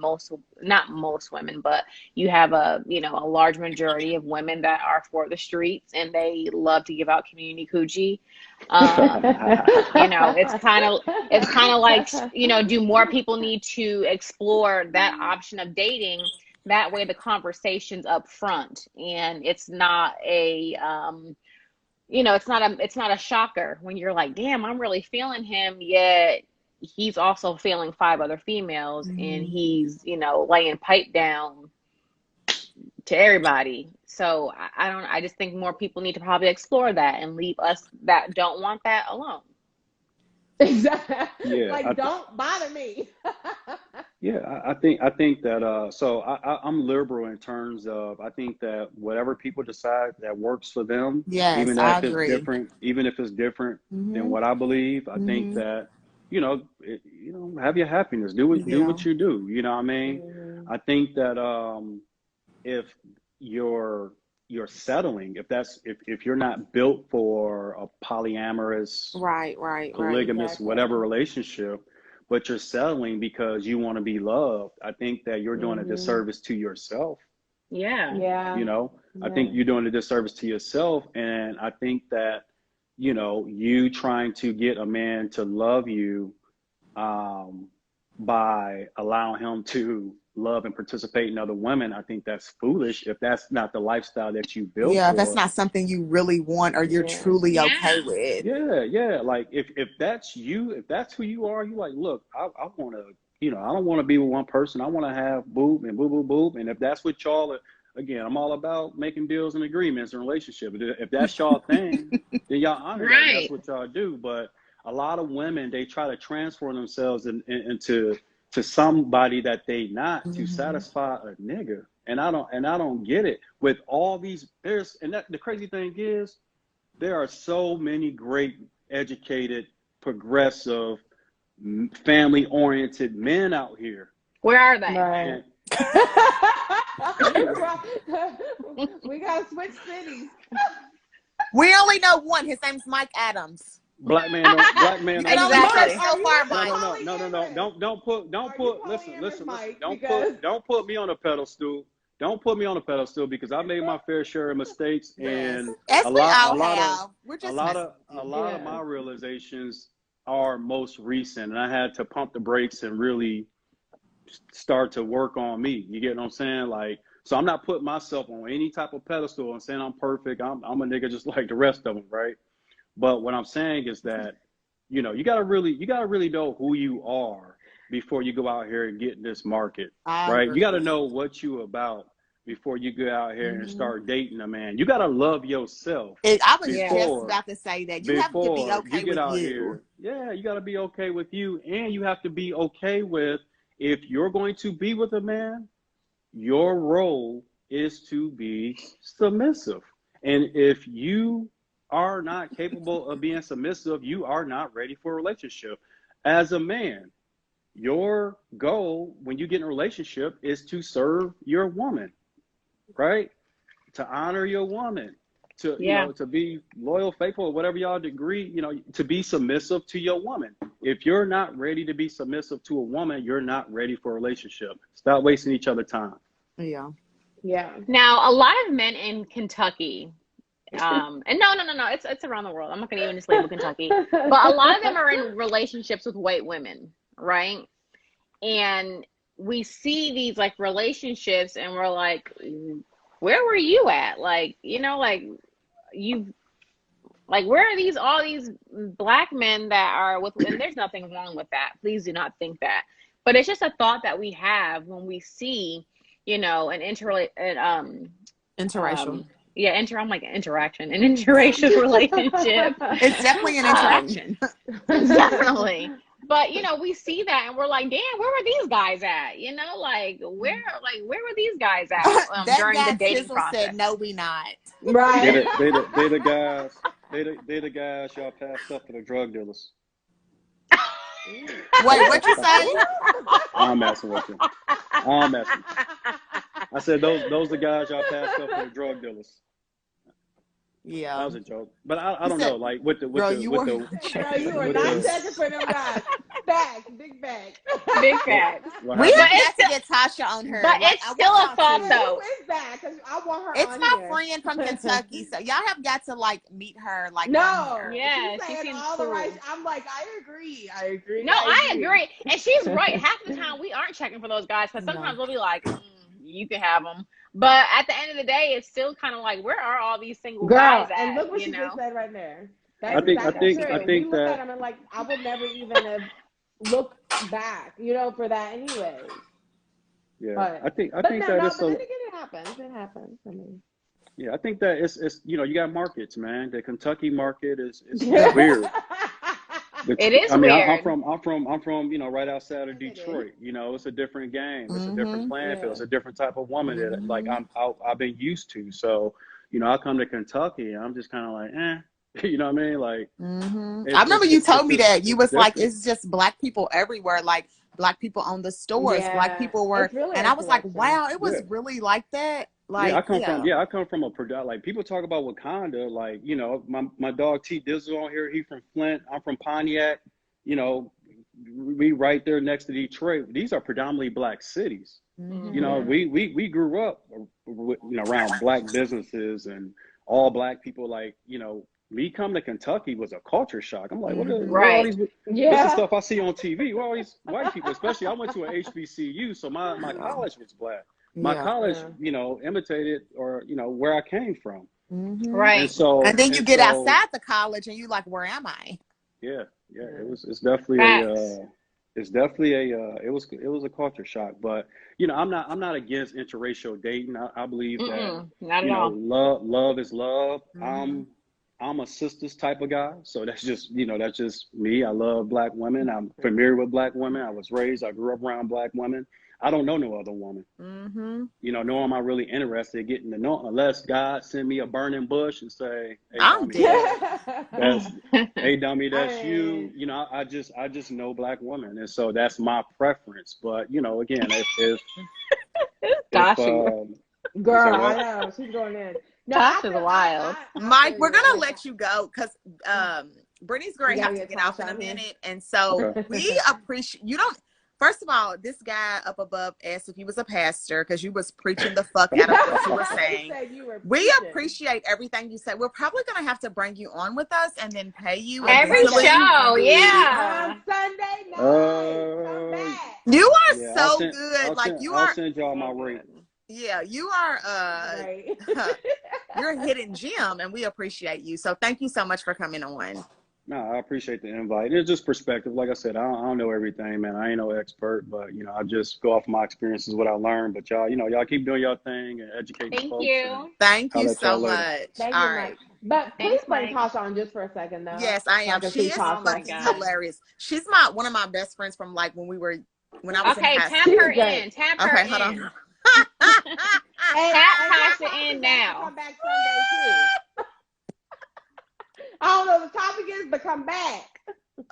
not most women, but you have a large majority of women that are for the streets, and they love to give out community coochie. You know, it's kind of like, you know, do more people need to explore that option of dating? That way the conversation's up front, and it's not a you know, it's not a shocker when you're like, damn, I'm really feeling him, yet he's also feeling 5 other females, and he's, you know, laying pipe down to everybody. So I just think more people need to probably explore that and leave us that don't want that alone. Exactly. Yeah, like, don't bother me. Yeah, I think that so I'm liberal in terms of, I think that whatever people decide that works for them, even if it's different than what I believe, I think that, you know, have your happiness, do what you do. You know what I mean? I think that if you're settling, if you're not built for a polyamorous, polygamous, whatever relationship, but you're settling because you want to be loved, I think that you're doing a disservice to yourself. Yeah. You know, I think you're doing a disservice to yourself. And I think that, you know, you trying to get a man to love you by allowing him to love and participate in other women, I think that's foolish if that's not the lifestyle that you built Yeah, that's for. not something you really want or you're Yeah. truly okay Yeah. with. Yeah. Like if that's you, if that's who you are, you like, look, I want to, I don't want to be with one person. I want to have boob and boob, boob, boob. And if that's what y'all are, again, I'm all about making deals and agreements and relationships. If that's y'all thing, then y'all honor that. And that's Right. what y'all do. But a lot of women, they try to transform themselves into somebody that they not to Hmm. satisfy a nigga. And I don't get it. With all these, the crazy thing is, there are so many great, educated, progressive, family-oriented men out here. Where are they? Right. And We gotta switch cities. We only know one. His name's Mike Adams. black man don't You know. can only Exactly. go so far, Mike. Don't put listen, Mike, don't because put me on a pedestal. Don't put me on a pedestal because I made my fair share of mistakes, yes. and As a we lot all a lot of have. We're just messing with a you. lot of Yeah. my realizations are most recent, and I had to pump the brakes and really start to work on me. You get what I'm saying? Like, so I'm not putting myself on any type of pedestal and saying I'm perfect. I'm a nigga just like the rest of them, right? But what I'm saying is that, you gotta really know who you are before you go out here and get in this market, I right? You agree. gotta know what you about before you go out here and Hmm. start dating a man. You gotta love yourself I was Yeah. just before about to say that. You have to be you okay get with out you. here. Yeah, you got to be okay with you, and you have to be okay with, if you're going to be with a man, your role is to be submissive. And if you are not capable of being submissive, you are not ready for a relationship. As a man, your goal when you get in a relationship is to serve your woman, right? To honor your woman, to Yeah. to be loyal, faithful, or whatever y'all degree, to be submissive to your woman. If you're not ready to be submissive to a woman, you're not ready for a relationship. Stop wasting each other time. Yeah. Yeah. Now, a lot of men in Kentucky, and no, it's around the world. I'm not gonna even just label Kentucky, but a lot of them are in relationships with white women, right? And we see these like relationships, and we're like, where were you at? Like, like you, like, where are all these black men that are with? And there's nothing wrong with that. Please do not think that. But it's just a thought that we have when we see, an Interracial. yeah, I'm like interaction, an interracial relationship. It's definitely an Um, interaction. definitely. But we see that and we're like, damn, where were these guys at? Where were these guys at That during the guy dating Tizzle said, process? "No, we not." Right. They the guys. They the guys y'all passed up for the drug dealers. Wait, what you say? I'm messing with you. I'm messing. I said those the guys y'all passed up for the drug dealers. That Yeah. was a joke, but I He don't know. said, Like with the "Girl, you were Girl, you are with not the checking for them guys. Back, big back. Big what facts. what We But happened? have it's got to still, get Tasha on her. but Like, it's I still want a y'all thought to. Yeah, though. who is that? Because I want her It's on my here. friend from Kentucky, so y'all have got to like meet her like on No, here. Yeah, she's she saying seems all the right. cool. I'm like, I agree. I agree. No, I I agree. agree. And she's right. Half the time we aren't checking for those guys because No. sometimes we'll be like, you can have them. But at the end of the day, it's still kind of like, where are all these single guys Girl, at? and look what she just said right there. That's I think I exactly think I true. We think look at that them and like, I would never even have looked back, for that anyways. yeah. But I but think no, that no. it's But then a again, it happens. It happens. I mean, yeah. I think that it's you got markets, man. The Kentucky market is The weird. It is I mean, weird. I'm from right outside of it is. Detroit. It's a different game. It's a different Mm-hmm. playing field. Yeah. It's a different type of woman that like Mm-hmm. I've been used to. So I come to Kentucky and I'm just kind of like, you know what I mean? Like Mm-hmm. I remember you it's told me just that you it's was like, different. it's just black people everywhere, like black people on the stores, black Yeah. people were, It's really and a I was like, collection. wow, it was Yeah. really like that. Yeah, Like, yeah. I come from like people talk about Wakanda, like, my dog T Dizzle on here, he from Flint, I'm from Pontiac, you know, we right there next to Detroit. These are predominantly black cities. Mm-hmm. We grew up around black businesses and all black people, like, me coming to Kentucky was a culture shock. I'm like, what Mhm. are all Right. these? This is Yeah. stuff I see on TV. What are all these white people? Especially, I went to an HBCU, so my college was black. My Yeah. college, Yeah. you know, imitated or you know where I came from, Mhm. and Right. And so then you and get so outside the college and you like, where am I? yeah, Yeah. it's definitely Facts. it was a culture shock. But you know, I'm not against interracial dating. I believe that Mm-mm. Not at you know all. love is love. Mhm. I'm a sisters type of guy, so that's just you know that's just me. I love black women. I'm familiar with black women. I grew up around black women. I don't know no other woman. Mhm. You know, nor am I really interested in getting to know unless God send me a burning bush and say, "Hey, I'm dummy, dead. that's hey, dummy, I that's you." mean, You know, I just know black women, and so that's my preference. But you know, again, if Tashi. you say girl, I what? know she's going in. No, I Tasha's feel, wild. I Mike, feel we're you. gonna Like, let you go because Brittany's we gonna gotta have to get get off Tasha in a out here. minute, and so Okay. we appreciate you. Don't First of all, this guy up above asked if you was a pastor because you was preaching the fuck out of what you were He saying. said you were We preaching. appreciate everything you said. We're probably gonna have to bring you on with us and then pay you On Every eventually. show, On yeah. Sunday night. Come back. You are Yeah, so good. Like you I'll are. send y'all my So rate. good. Yeah, you are. Right. You're a hidden gem, and we appreciate you. So thank you so much for coming on. No, I appreciate the invite. It's just perspective. Like I said, I don't know everything, man. I ain't no expert, but you know, I just go off my experiences, what I learned. But y'all, you know, y'all keep doing your thing and educating Thank folks, and you. Thank you holler at so y'all later. much. Thank All you, Mike. right. But please Thanks, bring Mike. Tasha on just for a second, though. Yes, I So I am. can She see is Oh my Tasha. fucking God. hilarious. She's one of my best friends from like when I was in Okay, high tap school. She's her great. in. Tap her Okay, hold on. in. And Tap tap Tasha Tasha in back to now. come back Sunday too. I don't know what the topic is, but come back.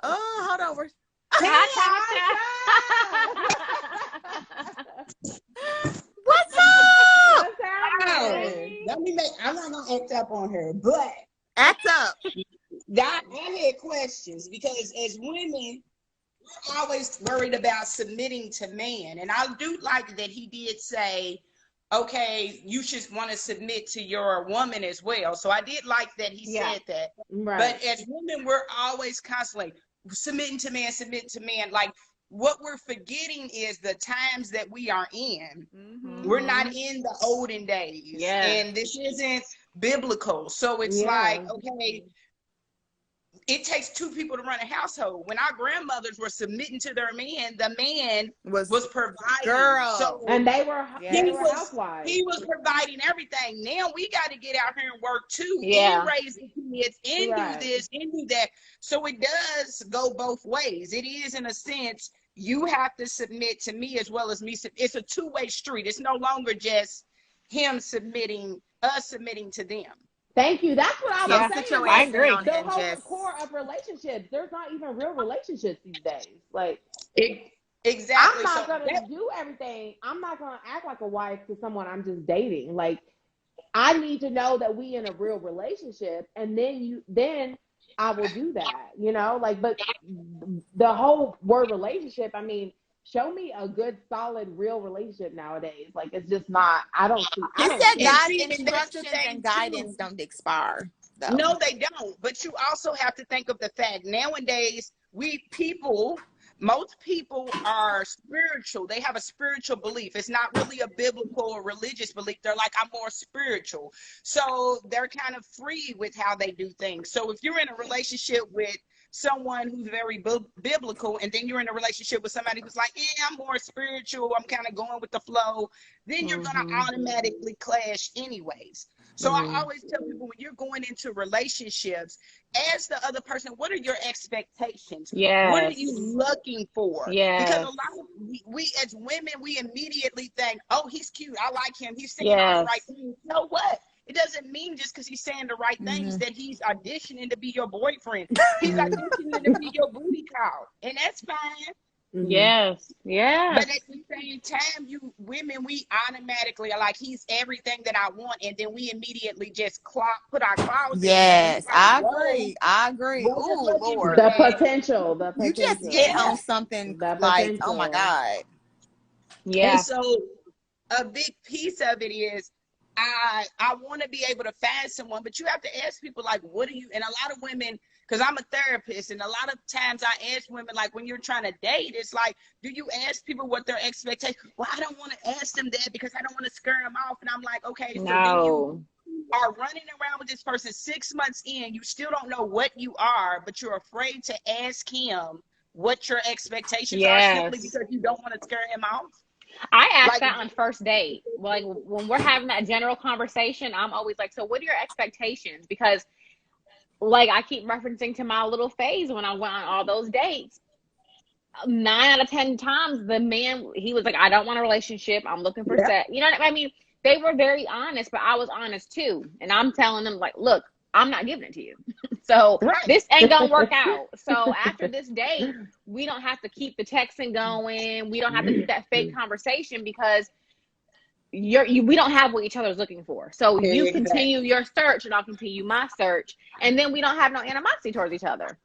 Oh, hold over. Hi, Tasha. What's up? What's Oh, happening? I'm not gonna act up on her, but Act up. I had questions because as women, we're always worried about submitting to man. And I do like that he did say, okay, you should want to submit to your woman as well. So I did like that he Yeah. said that. Right. But as women, we're always constantly submitting to man, submit to man. Like what we're forgetting is the times that we are in. Mm-hmm. We're not in the olden days. Yes. And this isn't biblical. So it's Yeah. like, okay, it takes two people to run a household. When our grandmothers were submitting to their man, the man was providing. girl. So And they were housewives. he was providing everything. Now we got to get out here and work too, Yeah. and raise the kids, and Right. do this, and do that. So it does go both ways. It is in a sense you have to submit to me as well as me. It's a two-way street. It's no longer just him submitting, us submitting to them. Thank you. That's what I So was sit saying. your I ass Like agree. down the and whole just core of relationships. There's not even real relationships these days. Like Exactly. I'm not So gonna that, do everything. I'm not gonna act like a wife to someone I'm just dating. Like I need to know that we in a real relationship, and then I will do that. You know, like but the whole word relationship. I mean, show me a good, solid, real relationship nowadays. Like it's just not. I don't see. he I don't said see and it. God's see, and that's the instructions and thing guidance too. don't expire though. No, they don't. But you also have to think of the fact nowadays, most people are spiritual. They have a spiritual belief. It's not really a biblical or religious belief. They're like, I'm more spiritual. So they're kind of free with how they do things. So if you're in a relationship with someone who's very biblical, and then you're in a relationship with somebody who's like, yeah, I'm more spiritual, I'm kind of going with the flow, then you're going to automatically clash anyways. So I always tell people when you're going into relationships, ask the other person, what are your expectations? What are Yes. you looking for? Because a Yes. lot of we as women, we immediately think, oh, he's cute, I like him, he's saying all the Yes. right things. You know what? It doesn't mean just because he's saying the right things that he's auditioning to be your boyfriend. He's auditioning to be your booty call, and that's fine. Yes. Yes. But at the same time, you women, we automatically are like, he's everything that I want, and then we immediately just put our claws in there. And Yes, it's like, I whoa, agree. I agree. what we're Ooh, looking for Lord. The that. potential. The You just potential. hit Yeah. on something The like, oh my potential. God. And Yeah. so a big piece of it is, I want to be able to find someone, but you have to ask people like, what do you? And a lot of women, because I'm a therapist, and a lot of times I ask women like, when you're trying to date, it's like, do you ask people what their expectations? Well, I don't want to ask them that because I don't want to scare them off. And I'm like, okay, so then you are running around with this person 6 months in, you still don't know what you are, but you're afraid to ask him what your expectations are simply because you don't want to scare him off. I ask Like, that on first date. Like when we're having that general conversation, I'm always like, so what are your expectations? Because like I keep referencing to my little phase when I went on all those dates. 9 out of 10 times the man, he was like, I don't want a relationship. I'm looking for sex. You know what I mean? They were very honest, but I was honest too. And I'm telling them like, look, I'm not giving it to you. So this ain't gonna work out. So after this date, we don't have to keep the texting going. We don't have to keep that fake conversation because we don't have what each other's looking for. So you continue your search and I'll continue my search. And then we don't have no animosity towards each other.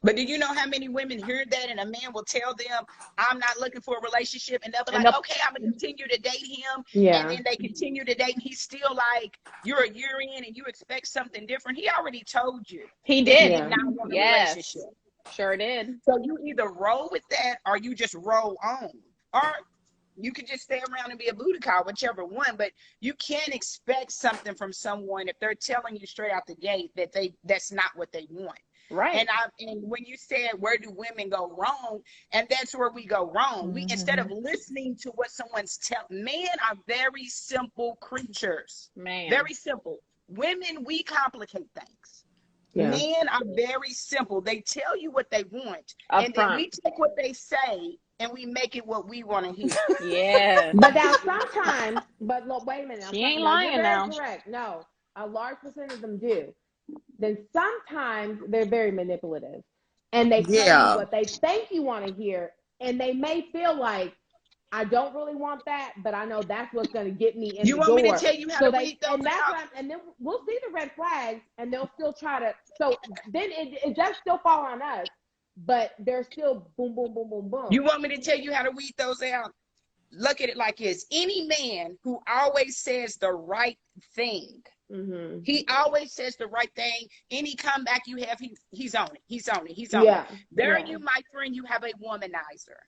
But do you know how many women hear that and a man will tell them, I'm not looking for a relationship, and they'll be like, okay, I'm gonna continue to date him. And then they continue to date and he's still like, you're a year in and you expect something different. He already told you he did not want a relationship. Sure did. So you either roll with that or you just roll on, or you can just stay around and be a booty call, whichever one. But you can't expect something from someone if they're telling you straight out the gate that that's not what they want. Right. And when you said, where do women go wrong? And that's where we go wrong. We, instead of listening to what someone's telling, men are very simple creatures. Very simple. Women, we complicate things. Men are very simple. They tell you what they want. And then we take what they say and we make it what we want to hear. But now sometimes, but look, wait a minute. She ain't lying now. Correct. No, a large percent of them do. Then sometimes they're very manipulative and they tell you what they think you want to hear, and they may feel like, I don't really want that, but I know that's what's going to get me in the door. You want me to tell you how to weed those out? And then we'll see the red flags and they'll still try to, so then it does still fall on us, but they're still boom, boom, boom, boom, boom. You want me to tell you how to weed those out? Look at it like this. Any man who always says the right thing, he always says the right thing. Any comeback you have, he's on it. He's on it. He's on it. There you, my friend, you have a womanizer.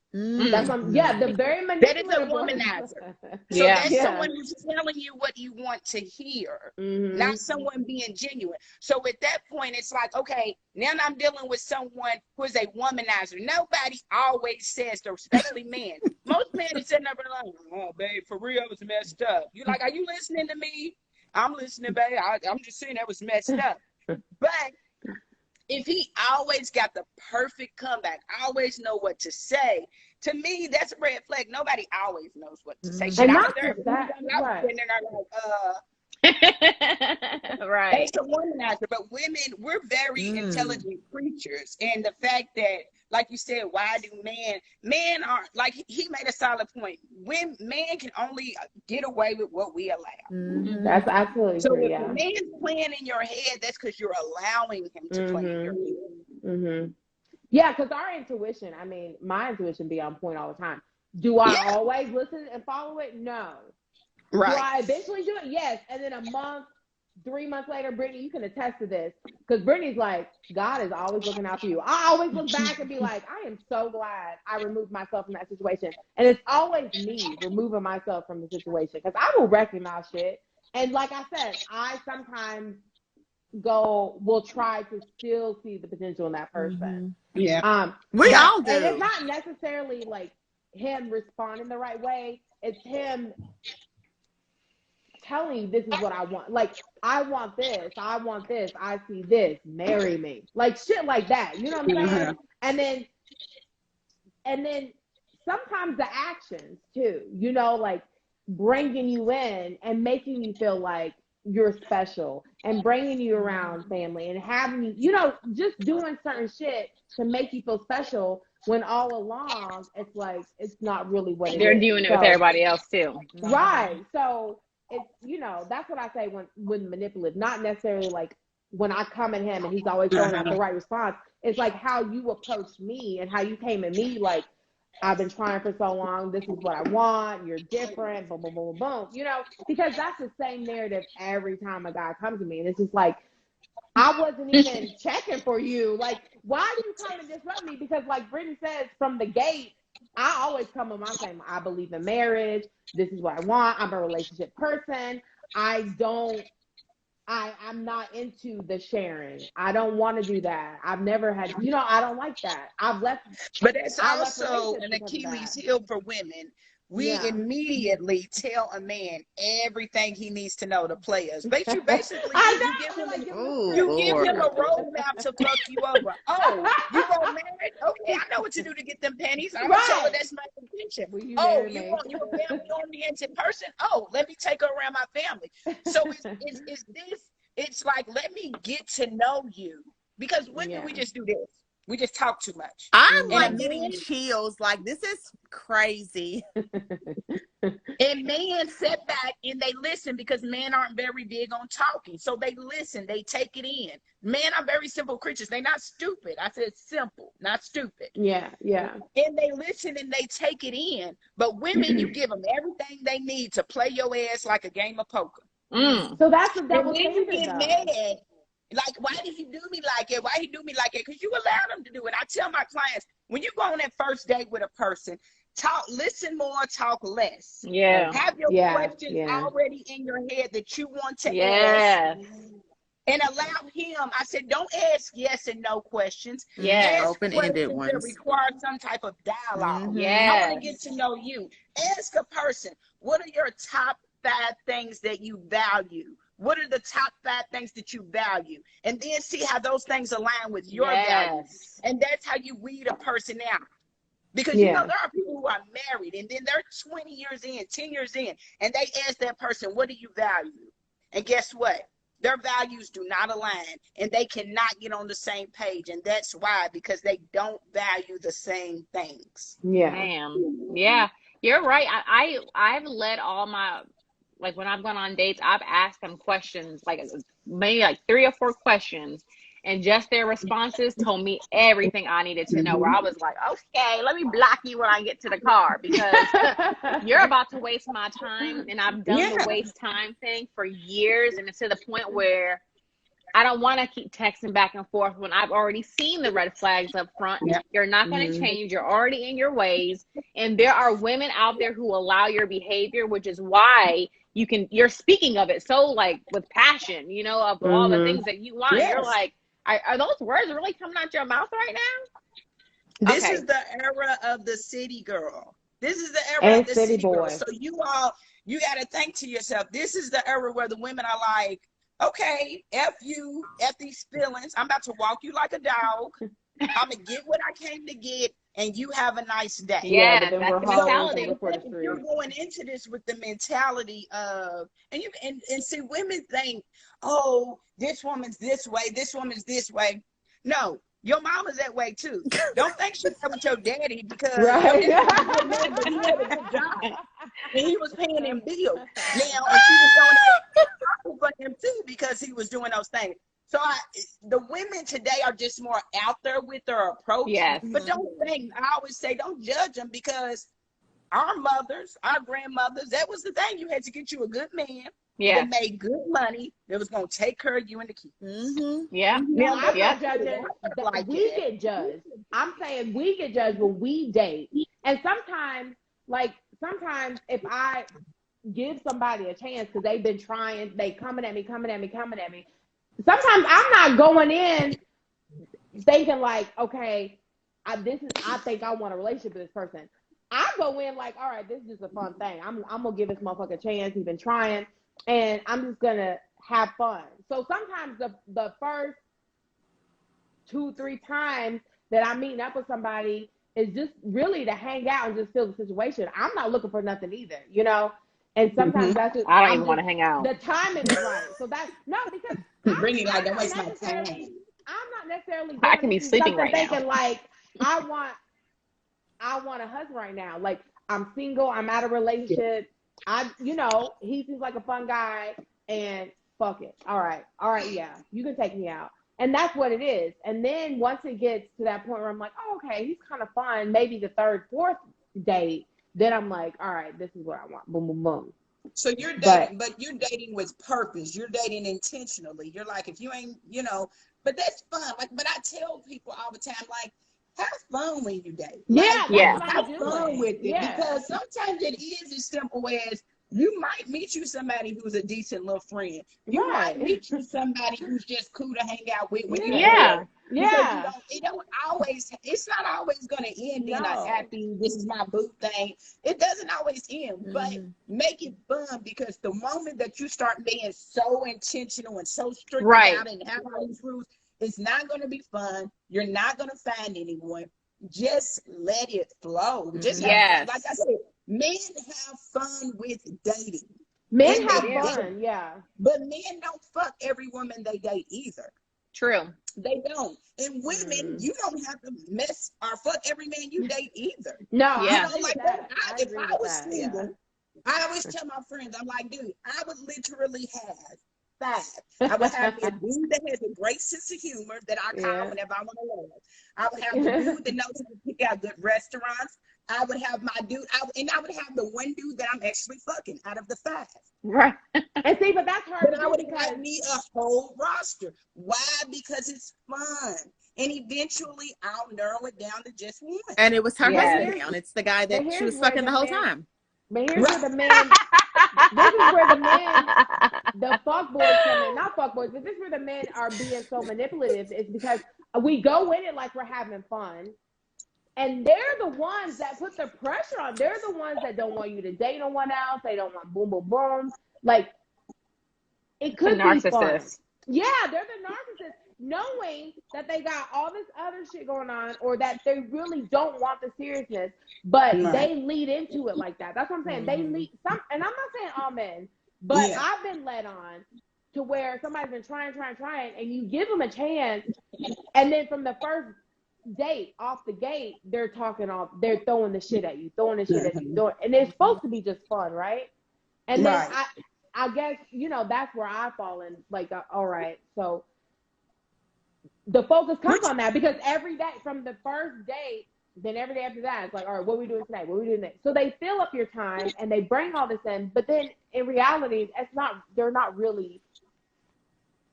That's the very manipulative. That is a womanizer. So that's someone who's telling you what you want to hear, not someone being genuine. So at that point, it's like, okay, now I'm dealing with someone who is a womanizer. Nobody always says, especially men. Most men are sitting up and like, oh, babe, for real, it was messed up. You're like, are you listening to me? I'm listening, babe. I'm just saying that was messed up. But if he always got the perfect comeback, always know what to say, to me, that's a red flag. Nobody always knows what to say. And not just that, right. It's a womanizer, but women, we're very intelligent creatures. And the fact that, like you said, why do men are, like he made a solid point. When men can only get away with what we allow. That's absolutely so true. So if a man's playing in your head, that's because you're allowing him to play in your head. Yeah, because our intuition, I mean, my intuition be on point all the time. Do I always listen and follow it? No. Right. Do I eventually do it? Yes. And then a month, 3 months later, Brittany, you can attest to this. Because Brittany's like, God is always looking out for you. I always look back and be like, I am so glad I removed myself from that situation. And it's always me removing myself from the situation. Because I will recognize shit. And like I said, I sometimes will try to still see the potential in that person. We all do. And it's not necessarily like him responding the right way. It's him telling you, this is what I want. Like, I want this. I want this. I see this. Marry me. Like shit like that. You know what I'm saying? And then sometimes the actions too, you know, like bringing you in and making you feel like you're special and bringing you around family and having you, you know, just doing certain shit to make you feel special when all along it's like, it's not really what they're doing it with everybody else too. Right. So it's, you know, that's what I say when manipulative, not necessarily like when I come at him and he's always throwing out the right response. It's like how you approach me and how you came at me. Like, I've been trying for so long. This is what I want. You're different. Boom, boom, boom, boom. You know, because that's the same narrative every time a guy comes to me. And it's just like, I wasn't even checking for you. Like, why do you come and disrupt me? Because like Brittany says, from the gate, I always come with my same, I believe in marriage. This is what I want. I'm a relationship person. I'm not into the sharing. I don't want to do that. I've never had, you know, I don't like that. But that's I left also relationships an because of Achilles that. heel for women. We Yeah. immediately tell a man everything he needs to know to play us. But you basically I you know. give We're him like, give him Oh you a give Lord. him a script. roadmap to fuck you over. Oh, you want married? Okay, I know what to do to get them pennies. I'm gonna tell her Right. that's my intention. Will you Oh, marry you me? want you a family oriented person? Oh, let me take her around my family. So it's this. It's like, let me get to know you, because women, Yeah. we just do this. We just talk too much. I'm And a like Mhm. getting man, chills. Like, this is crazy. and men sit back and they listen, because men aren't very big on talking. So they listen, they take it in. Men are very simple creatures. They're not stupid. I said simple, not stupid. Yeah. Yeah. And they listen and they take it in. But women, you give them everything they need to play your ass like a game of poker. So that's a And double then you standard, get though. mad. Like, why did he do me like it? Why he do me like it? Because you allow them to do it. I tell my clients, when you go on that first date with a person, listen more, talk less. Yeah. Have your Yeah. questions Yeah. already in your head that you want to ask, Yes. and allow him. I said, don't ask yes and no questions. Yes. Ask Open-ended questions that ones. require some type of dialogue. Mm-hmm. I want to Yes. get to know you. Ask a person, what are your top 5 things that you value? What are the top 5 things that you value? And then see how those things align with your values. Yes. And that's how you weed a person out. Because you know, Yeah. there are people who are married and then they're 20 years in, 10 years in, and they ask that person, what do you value? And guess what? Their values do not align, and they cannot get on the same page. And that's why, because they don't value the same things. Yeah. Ma'am. Yeah. You're right. I've led all my, like when I've gone on dates, I've asked them questions, like maybe like 3 or 4 questions, and just their responses told me everything I needed to know. Where I was like, okay, let me block you when I get to the car, because you're about to waste my time, and I've done the Yeah. waste time thing for years, and it's to the point where I don't want to keep texting back and forth when I've already seen the red flags up front. Yeah. You're not going to Mhm. change. You're already in your ways. And there are women out there who allow your behavior, which is why you're speaking of it so like with passion, you know, of all the Mhm. things that you want. You're Yes. like, are those words really coming out your mouth right now? This Okay. is the era of the city girl. This is the era of And the city city girl. boy. So you got to think to yourself, this is the era where the women are like, okay, F you, F these feelings. I'm about to walk you like a dog. I'm going to get what I came to get, and you have a nice day. Yeah, but Yeah, then that's we're the So hoes mentality. before the if you're streets. going into this with the mentality of, and see, women think, oh, this woman's this way, this woman's this way. No, your mama's that way too. Don't think she's there with your daddy, because your Right. daddy was a good man, but he had a good job and he was paying them bills. Now, and she was doing it for him too, because he was doing those things. So the women today are just more out there with their approach. Yes. But don't think, I always say, don't judge them, because our mothers, our grandmothers, that was the thing. You had to get you a good man Yes. that made good money, that was going to take care of you and the kids. Mm-hmm. Yeah. No, Now, I'm Yeah. not judging. like We that. get judged. I'm saying we get judged when we date. And sometimes if I give somebody a chance because they've been trying, they coming at me. Sometimes I'm not going in thinking like, okay, I think I want a relationship with this person. I go in like, all right, this is just a fun thing. I'm gonna give this motherfucker a chance. He's been trying, and I'm just gonna have fun. So sometimes the first 2-3 times that I'm meeting up with somebody is just really to hang out and just feel the situation. I'm not looking for nothing either, you know. And sometimes that's just I don't even want to hang out. the timing is right. So that's no, because Bringing like, don't I'm waste not my necessarily time. I going can be into sleeping something right now. thinking like I want a husband right now. Like I'm single, I'm out of a relationship. He seems like a fun guy, and fuck it. All right, yeah, you can take me out. And that's what it is. And then once it gets to that point where I'm like, oh, okay, he's kind of fun, maybe the third, fourth date, then I'm like, all right, this is what I want. Boom, boom, boom. So you're But dating, but you're dating with purpose. You're dating intentionally. You're like, if you ain't, you know, but that's fun. Like, but I tell people all the time, like, have fun when you date. yeah, Like, that's Yeah. what I'm have doing. fun with it, Yeah. because sometimes it is as simple as you might meet you somebody who's a decent little friend. You might Right. meet you somebody who's just cool to hang out with when you're Yeah. there. Because Yeah. it don't always, it's not always going to end in a No. happy, this is my boo thing. It doesn't always end, but make it fun, because the moment that you start being so intentional and so strict Right. about it and have all these rules, it's not going to be fun. You're not going to find anyone. Just let it flow. Just have Yes. fun. Like I said, men have fun with dating. Men And have they fun, yeah. But men don't fuck every woman they date either. True. They don't. And women, you don't have to mess or fuck every man you date either. No, Yeah. I agree with Like, that. if agree I with was that, single, yeah. I always tell my friends, I'm like, dude, I would literally have 5. I would have a dude that has a great sense of humor that I call Yeah. whenever I want to laugh. I would have the dude that knows how to pick out good restaurants. I would have my dude, and I would have the one dude that I'm actually fucking out of the 5. Right. And see, but that's hard But to I do would because have me a whole roster. Why? Because it's fun. And eventually I'll narrow it down to just one. And it was her Yes. husband now, and it's the guy that But she was here's where fucking the the whole men- time. but here's where the men this is where the men, the fuck boys come in. Not fuck boys, but this is where the men are being so manipulative, is because we go in it like we're having fun. And they're the ones that put the pressure on. They're the ones that don't want you to date no one else. They don't want boom, boom, boom. Like, it could be fun. Narcissist. Yeah, they're the narcissist, knowing that they got all this other shit going on, or that they really don't want the seriousness, but Right. they lead into it like that. That's what I'm saying. They lead some, and I'm not saying all men, but Yeah. I've been led on to where somebody's been trying, and you give them a chance, and then from the first date off the gate, they're throwing the shit at you, and it's supposed to be just fun, right? And then Right. I guess, that's where I fall in, like, all right, so the focus comes on that, because every day from the first date, then every day after that, it's like, all right, what are we doing tonight? What are we doing next? So they fill up your time and they bring all this in, but then in reality, they're not really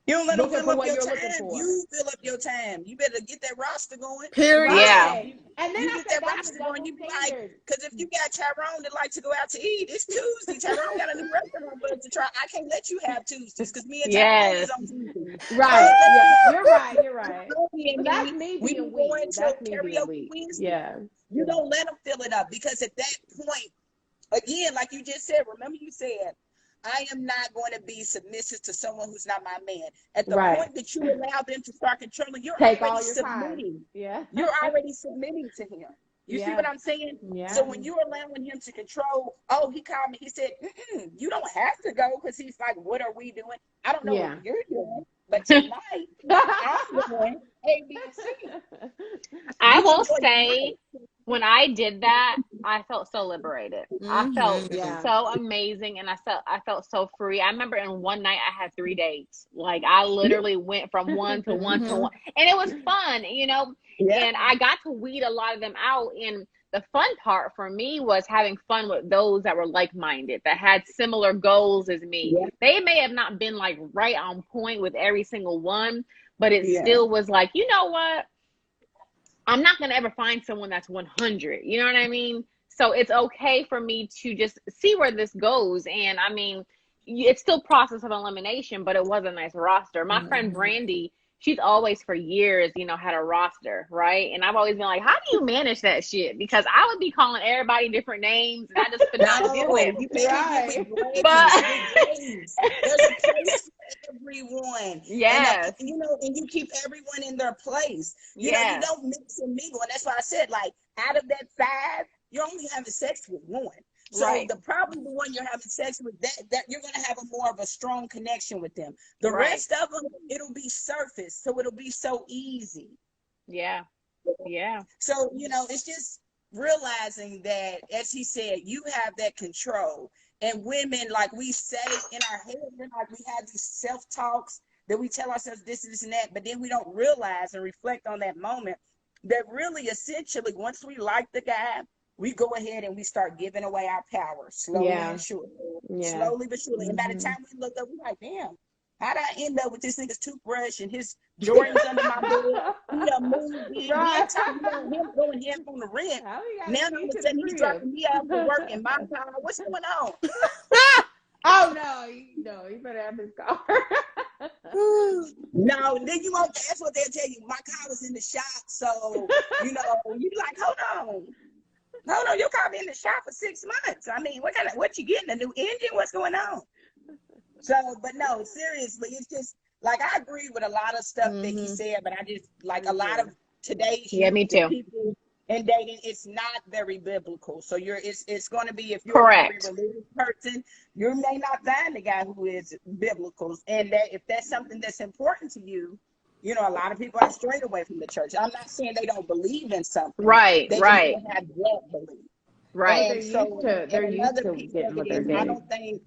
You don't let them looking fill for up what your you're time. looking for. You fill up your time. You better get that roster going. Period. Yeah. Right. And then You I get said that that's roster the going. double You be like, standard. because if you got Tyrone that like to go out to eat, it's Tuesday. Tyrone got a new restaurant for us to try. I can't let you have Tuesdays because me and Tyrone Yes. is on Tuesday. Right. Yeah, you're right. Chloe and But that's me, me we being go weak. into That's me being karaoke weak. Wednesday. Yeah. You don't let them fill it up, because at that point, again, like you just said, remember you said, I am not going to be submissive to someone who's not my man. At the Right. point that you allow them to start controlling, you're Take already all your time. submitting. Yeah. You're already submitting to him. You see Yeah. what I'm saying? Yeah. So when you're allowing him to control, oh, he called me, he said, you don't have to go, because he's like, what are we doing? I don't know Yeah. what you're doing, but tonight I'm doing A, B, and C. I You will enjoy say, when I did that, I felt so liberated. I felt Yeah. so amazing, and I felt so free. I remember in one night I had 3 dates. Like, I literally went from one to one to one, and it was fun, Yeah. and I got to weed a lot of them out. And the fun part for me was having fun with those that were like-minded, that had similar goals as me. Yeah. They may have not been like right on point with every single one, but it Yeah. still was like, you know what? I'm not going to ever find someone that's 100. You know what I mean? So it's okay for me to just see where this goes. And I mean, it's still process of elimination, but it was a nice roster. My friend Brandy, she's always for years, had a roster, right? And I've always been like, how do you manage that shit? Because I would be calling everybody different names, and I just could not do it. You make it with grace. But- There's a place for everyone. Yes. And you keep everyone in their place. You Yes. don't mix and mingle. And that's why I said, like, out of that 5, you're only having sex with one. So Right. the one you're having sex with, that you're going to have more of a strong connection with them. The Right. rest of them, it'll be surface. So it'll be so easy. Yeah. Yeah. So, it's just realizing that, as he said, you have that control. And women, like we say in our head, like we have these self-talks that we tell ourselves this and that, but then we don't realize and reflect on that moment that really essentially once we like the guy, we go ahead and we start giving away our power slowly and surely. Slowly but surely. And by the time we look up, we're like, damn, how'd I end up with this nigga's toothbrush and his Jordans under my bed? We done moved in. Right. We talking about him going ham on the rent. Now all of a sudden he's dropping me off for work in my car. What's going on? Oh no, he better have his car. No, then you won't. That's what they'll tell you. My car was in the shop, so you like, hold on, your car been in the shop for 6 months. I mean, what you getting? A new engine? What's going on? So, but no, seriously, it's just like I agree with a lot of stuff that he said, but I just like a lot of today's me too. people and dating, it's not very biblical. So it's going to be, if you're Correct. a very religious person, you may not find a guy who is biblical. And that if that's something that's important to you, you know, a lot of people are straight away from the church. I'm not saying they don't believe in something. Right, they right. just don't have that belief. Right. And They're used to getting what they're I getting. don't think,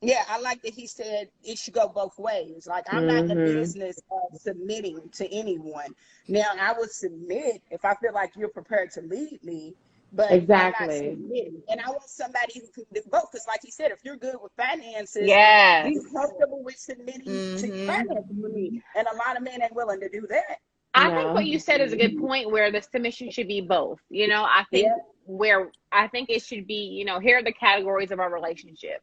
yeah, I like that he said it should go both ways. Like, I'm not in the business of submitting to anyone. Now, I would submit if I feel like you're prepared to lead me, but I'm not submitting. And I want somebody who can do both. Because like he said, if you're good with finances, Yes. be comfortable with submitting to finances with me. And a lot of men ain't willing to do that. I think what you said is a good point, where the submission should be both. You know, I think it should be, you know, here are the categories of our relationship.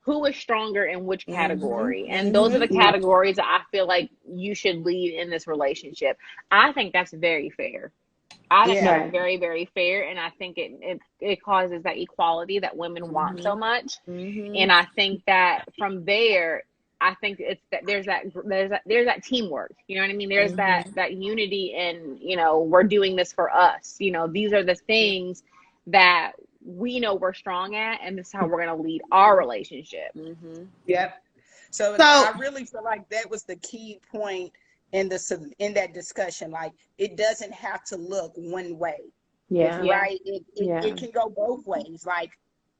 Who is stronger in which category? And those are the categories that I feel like you should lead in this relationship. I think that's very fair. I think that's very, very fair. And I think it causes that equality that women want so much. And I think that from there, I think it's that there's that teamwork. You know what I mean? There's that unity, and, you know, we're doing this for us. You know, these are the things that we know we're strong at, and this is how we're going to lead our relationship. Yep. So I really feel like that was the key point in that discussion. Like, it doesn't have to look one way. Right? It can go both ways. Like,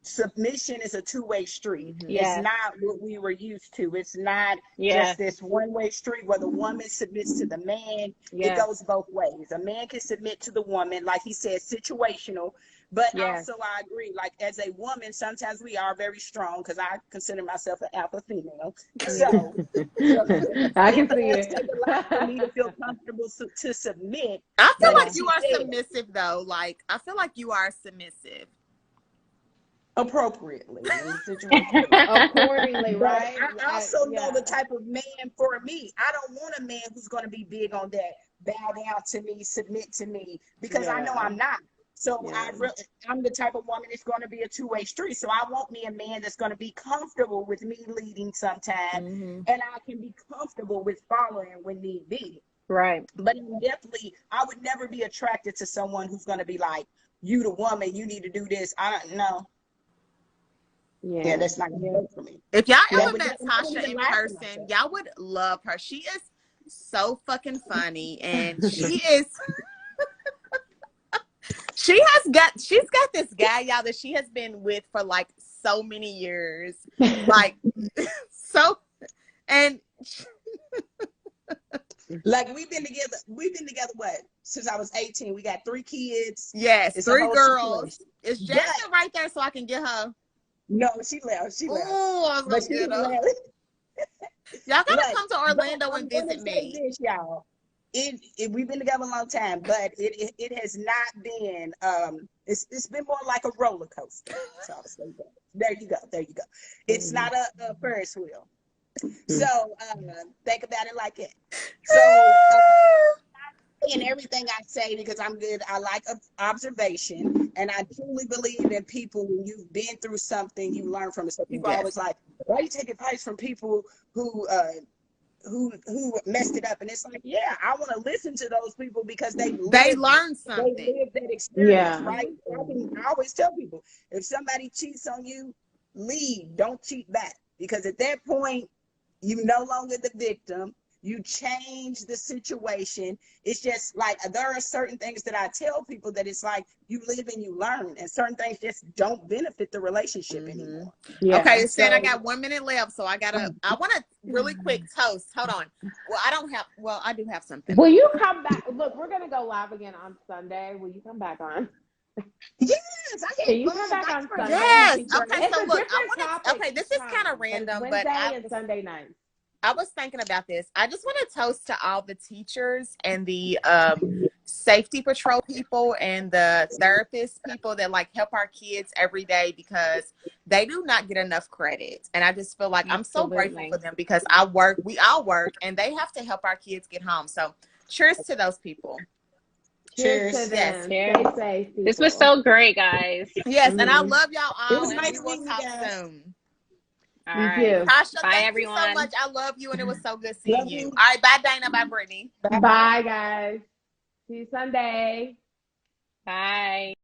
submission is a two-way street. It's not what we were used to. It's not just this one-way street where the woman submits to the man. It goes both ways. A man can submit to the woman, like he said, situational. But also, I agree, like, as a woman, sometimes we are very strong, because I consider myself an alpha female. So I can see it. It takes a lot for me to feel comfortable to submit. I feel like you are submissive, though. Like, I feel like you are submissive. Appropriately, in the situation. Accordingly, right? I also know the type of man for me. I don't want a man who's going to be big on that, bow down to me, submit to me, because I know I'm not. So I'm the type of woman that's going to be a two-way street. So I want me a man that's going to be comfortable with me leading sometime, and I can be comfortable with following when need be. Right. But I would never be attracted to someone who's going to be like, you the woman, you need to do this. I don't know. Yeah, that's not going to work for me. If y'all ever met Tasha in person, y'all would love her. She is so fucking funny, and she is... she's got this guy, y'all, that she has been with for like so many years. Like, and like, we've been together what? Since I was 18. We got 3 kids. Yes, it's 3 girls. Is Jasmine right there so I can get her? No, she left. Oh, I was gonna get her. Y'all gotta come to Orlando and visit me. This, y'all. We've been together a long time, but it has not been it's been more like a roller coaster. So I'll say that. There you go. It's not a Ferris wheel. So think about it like it. So in everything I say, because I'm good, I like observation, and I truly believe in people. When you've been through something, you learn from it. So people are always like, why you take advice from people who messed it up? And it's like, yeah, I want to listen to those people because they learned something. They lived that experience, right? I always tell people, if somebody cheats on you, leave. Don't cheat back, because at that point, you're no longer the victim. you change the situation. It's just like there are certain things that I tell people that it's like you live and you learn, and certain things just don't benefit the relationship anymore. Yeah. Okay, Stan, I So- got 1 minute left, so I want to really quick toast. Hold on. Well, I do have something. Will you come back? Look, we're gonna go live again on Sunday. Will you come back on? Yes, I Can you can come back on Sunday? Yes. Teacher. Okay, It's so a look, different topic okay, this each is kind time, of random, it's but Wednesday and Sunday nights. I was thinking about this. I just want to toast to all the teachers and the safety patrol people and the therapist people that like help our kids every day, because they do not get enough credit. And I just feel like I'm so grateful Absolutely. for them, because we all work, and they have to help our kids get home. So cheers to those people. Cheers Cheers. to them. Yes. Stay safe, people. This was so great, guys. Yes, and I Mhm. love y'all It all, was and nice we will meeting you talk guys. soon. All You right. too. Tasha, Bye, thank you so everyone. much. I love you, and it was so good seeing Love you. you. All right, bye, Dana. Bye, Brittany. Bye, guys. See you Sunday. Bye.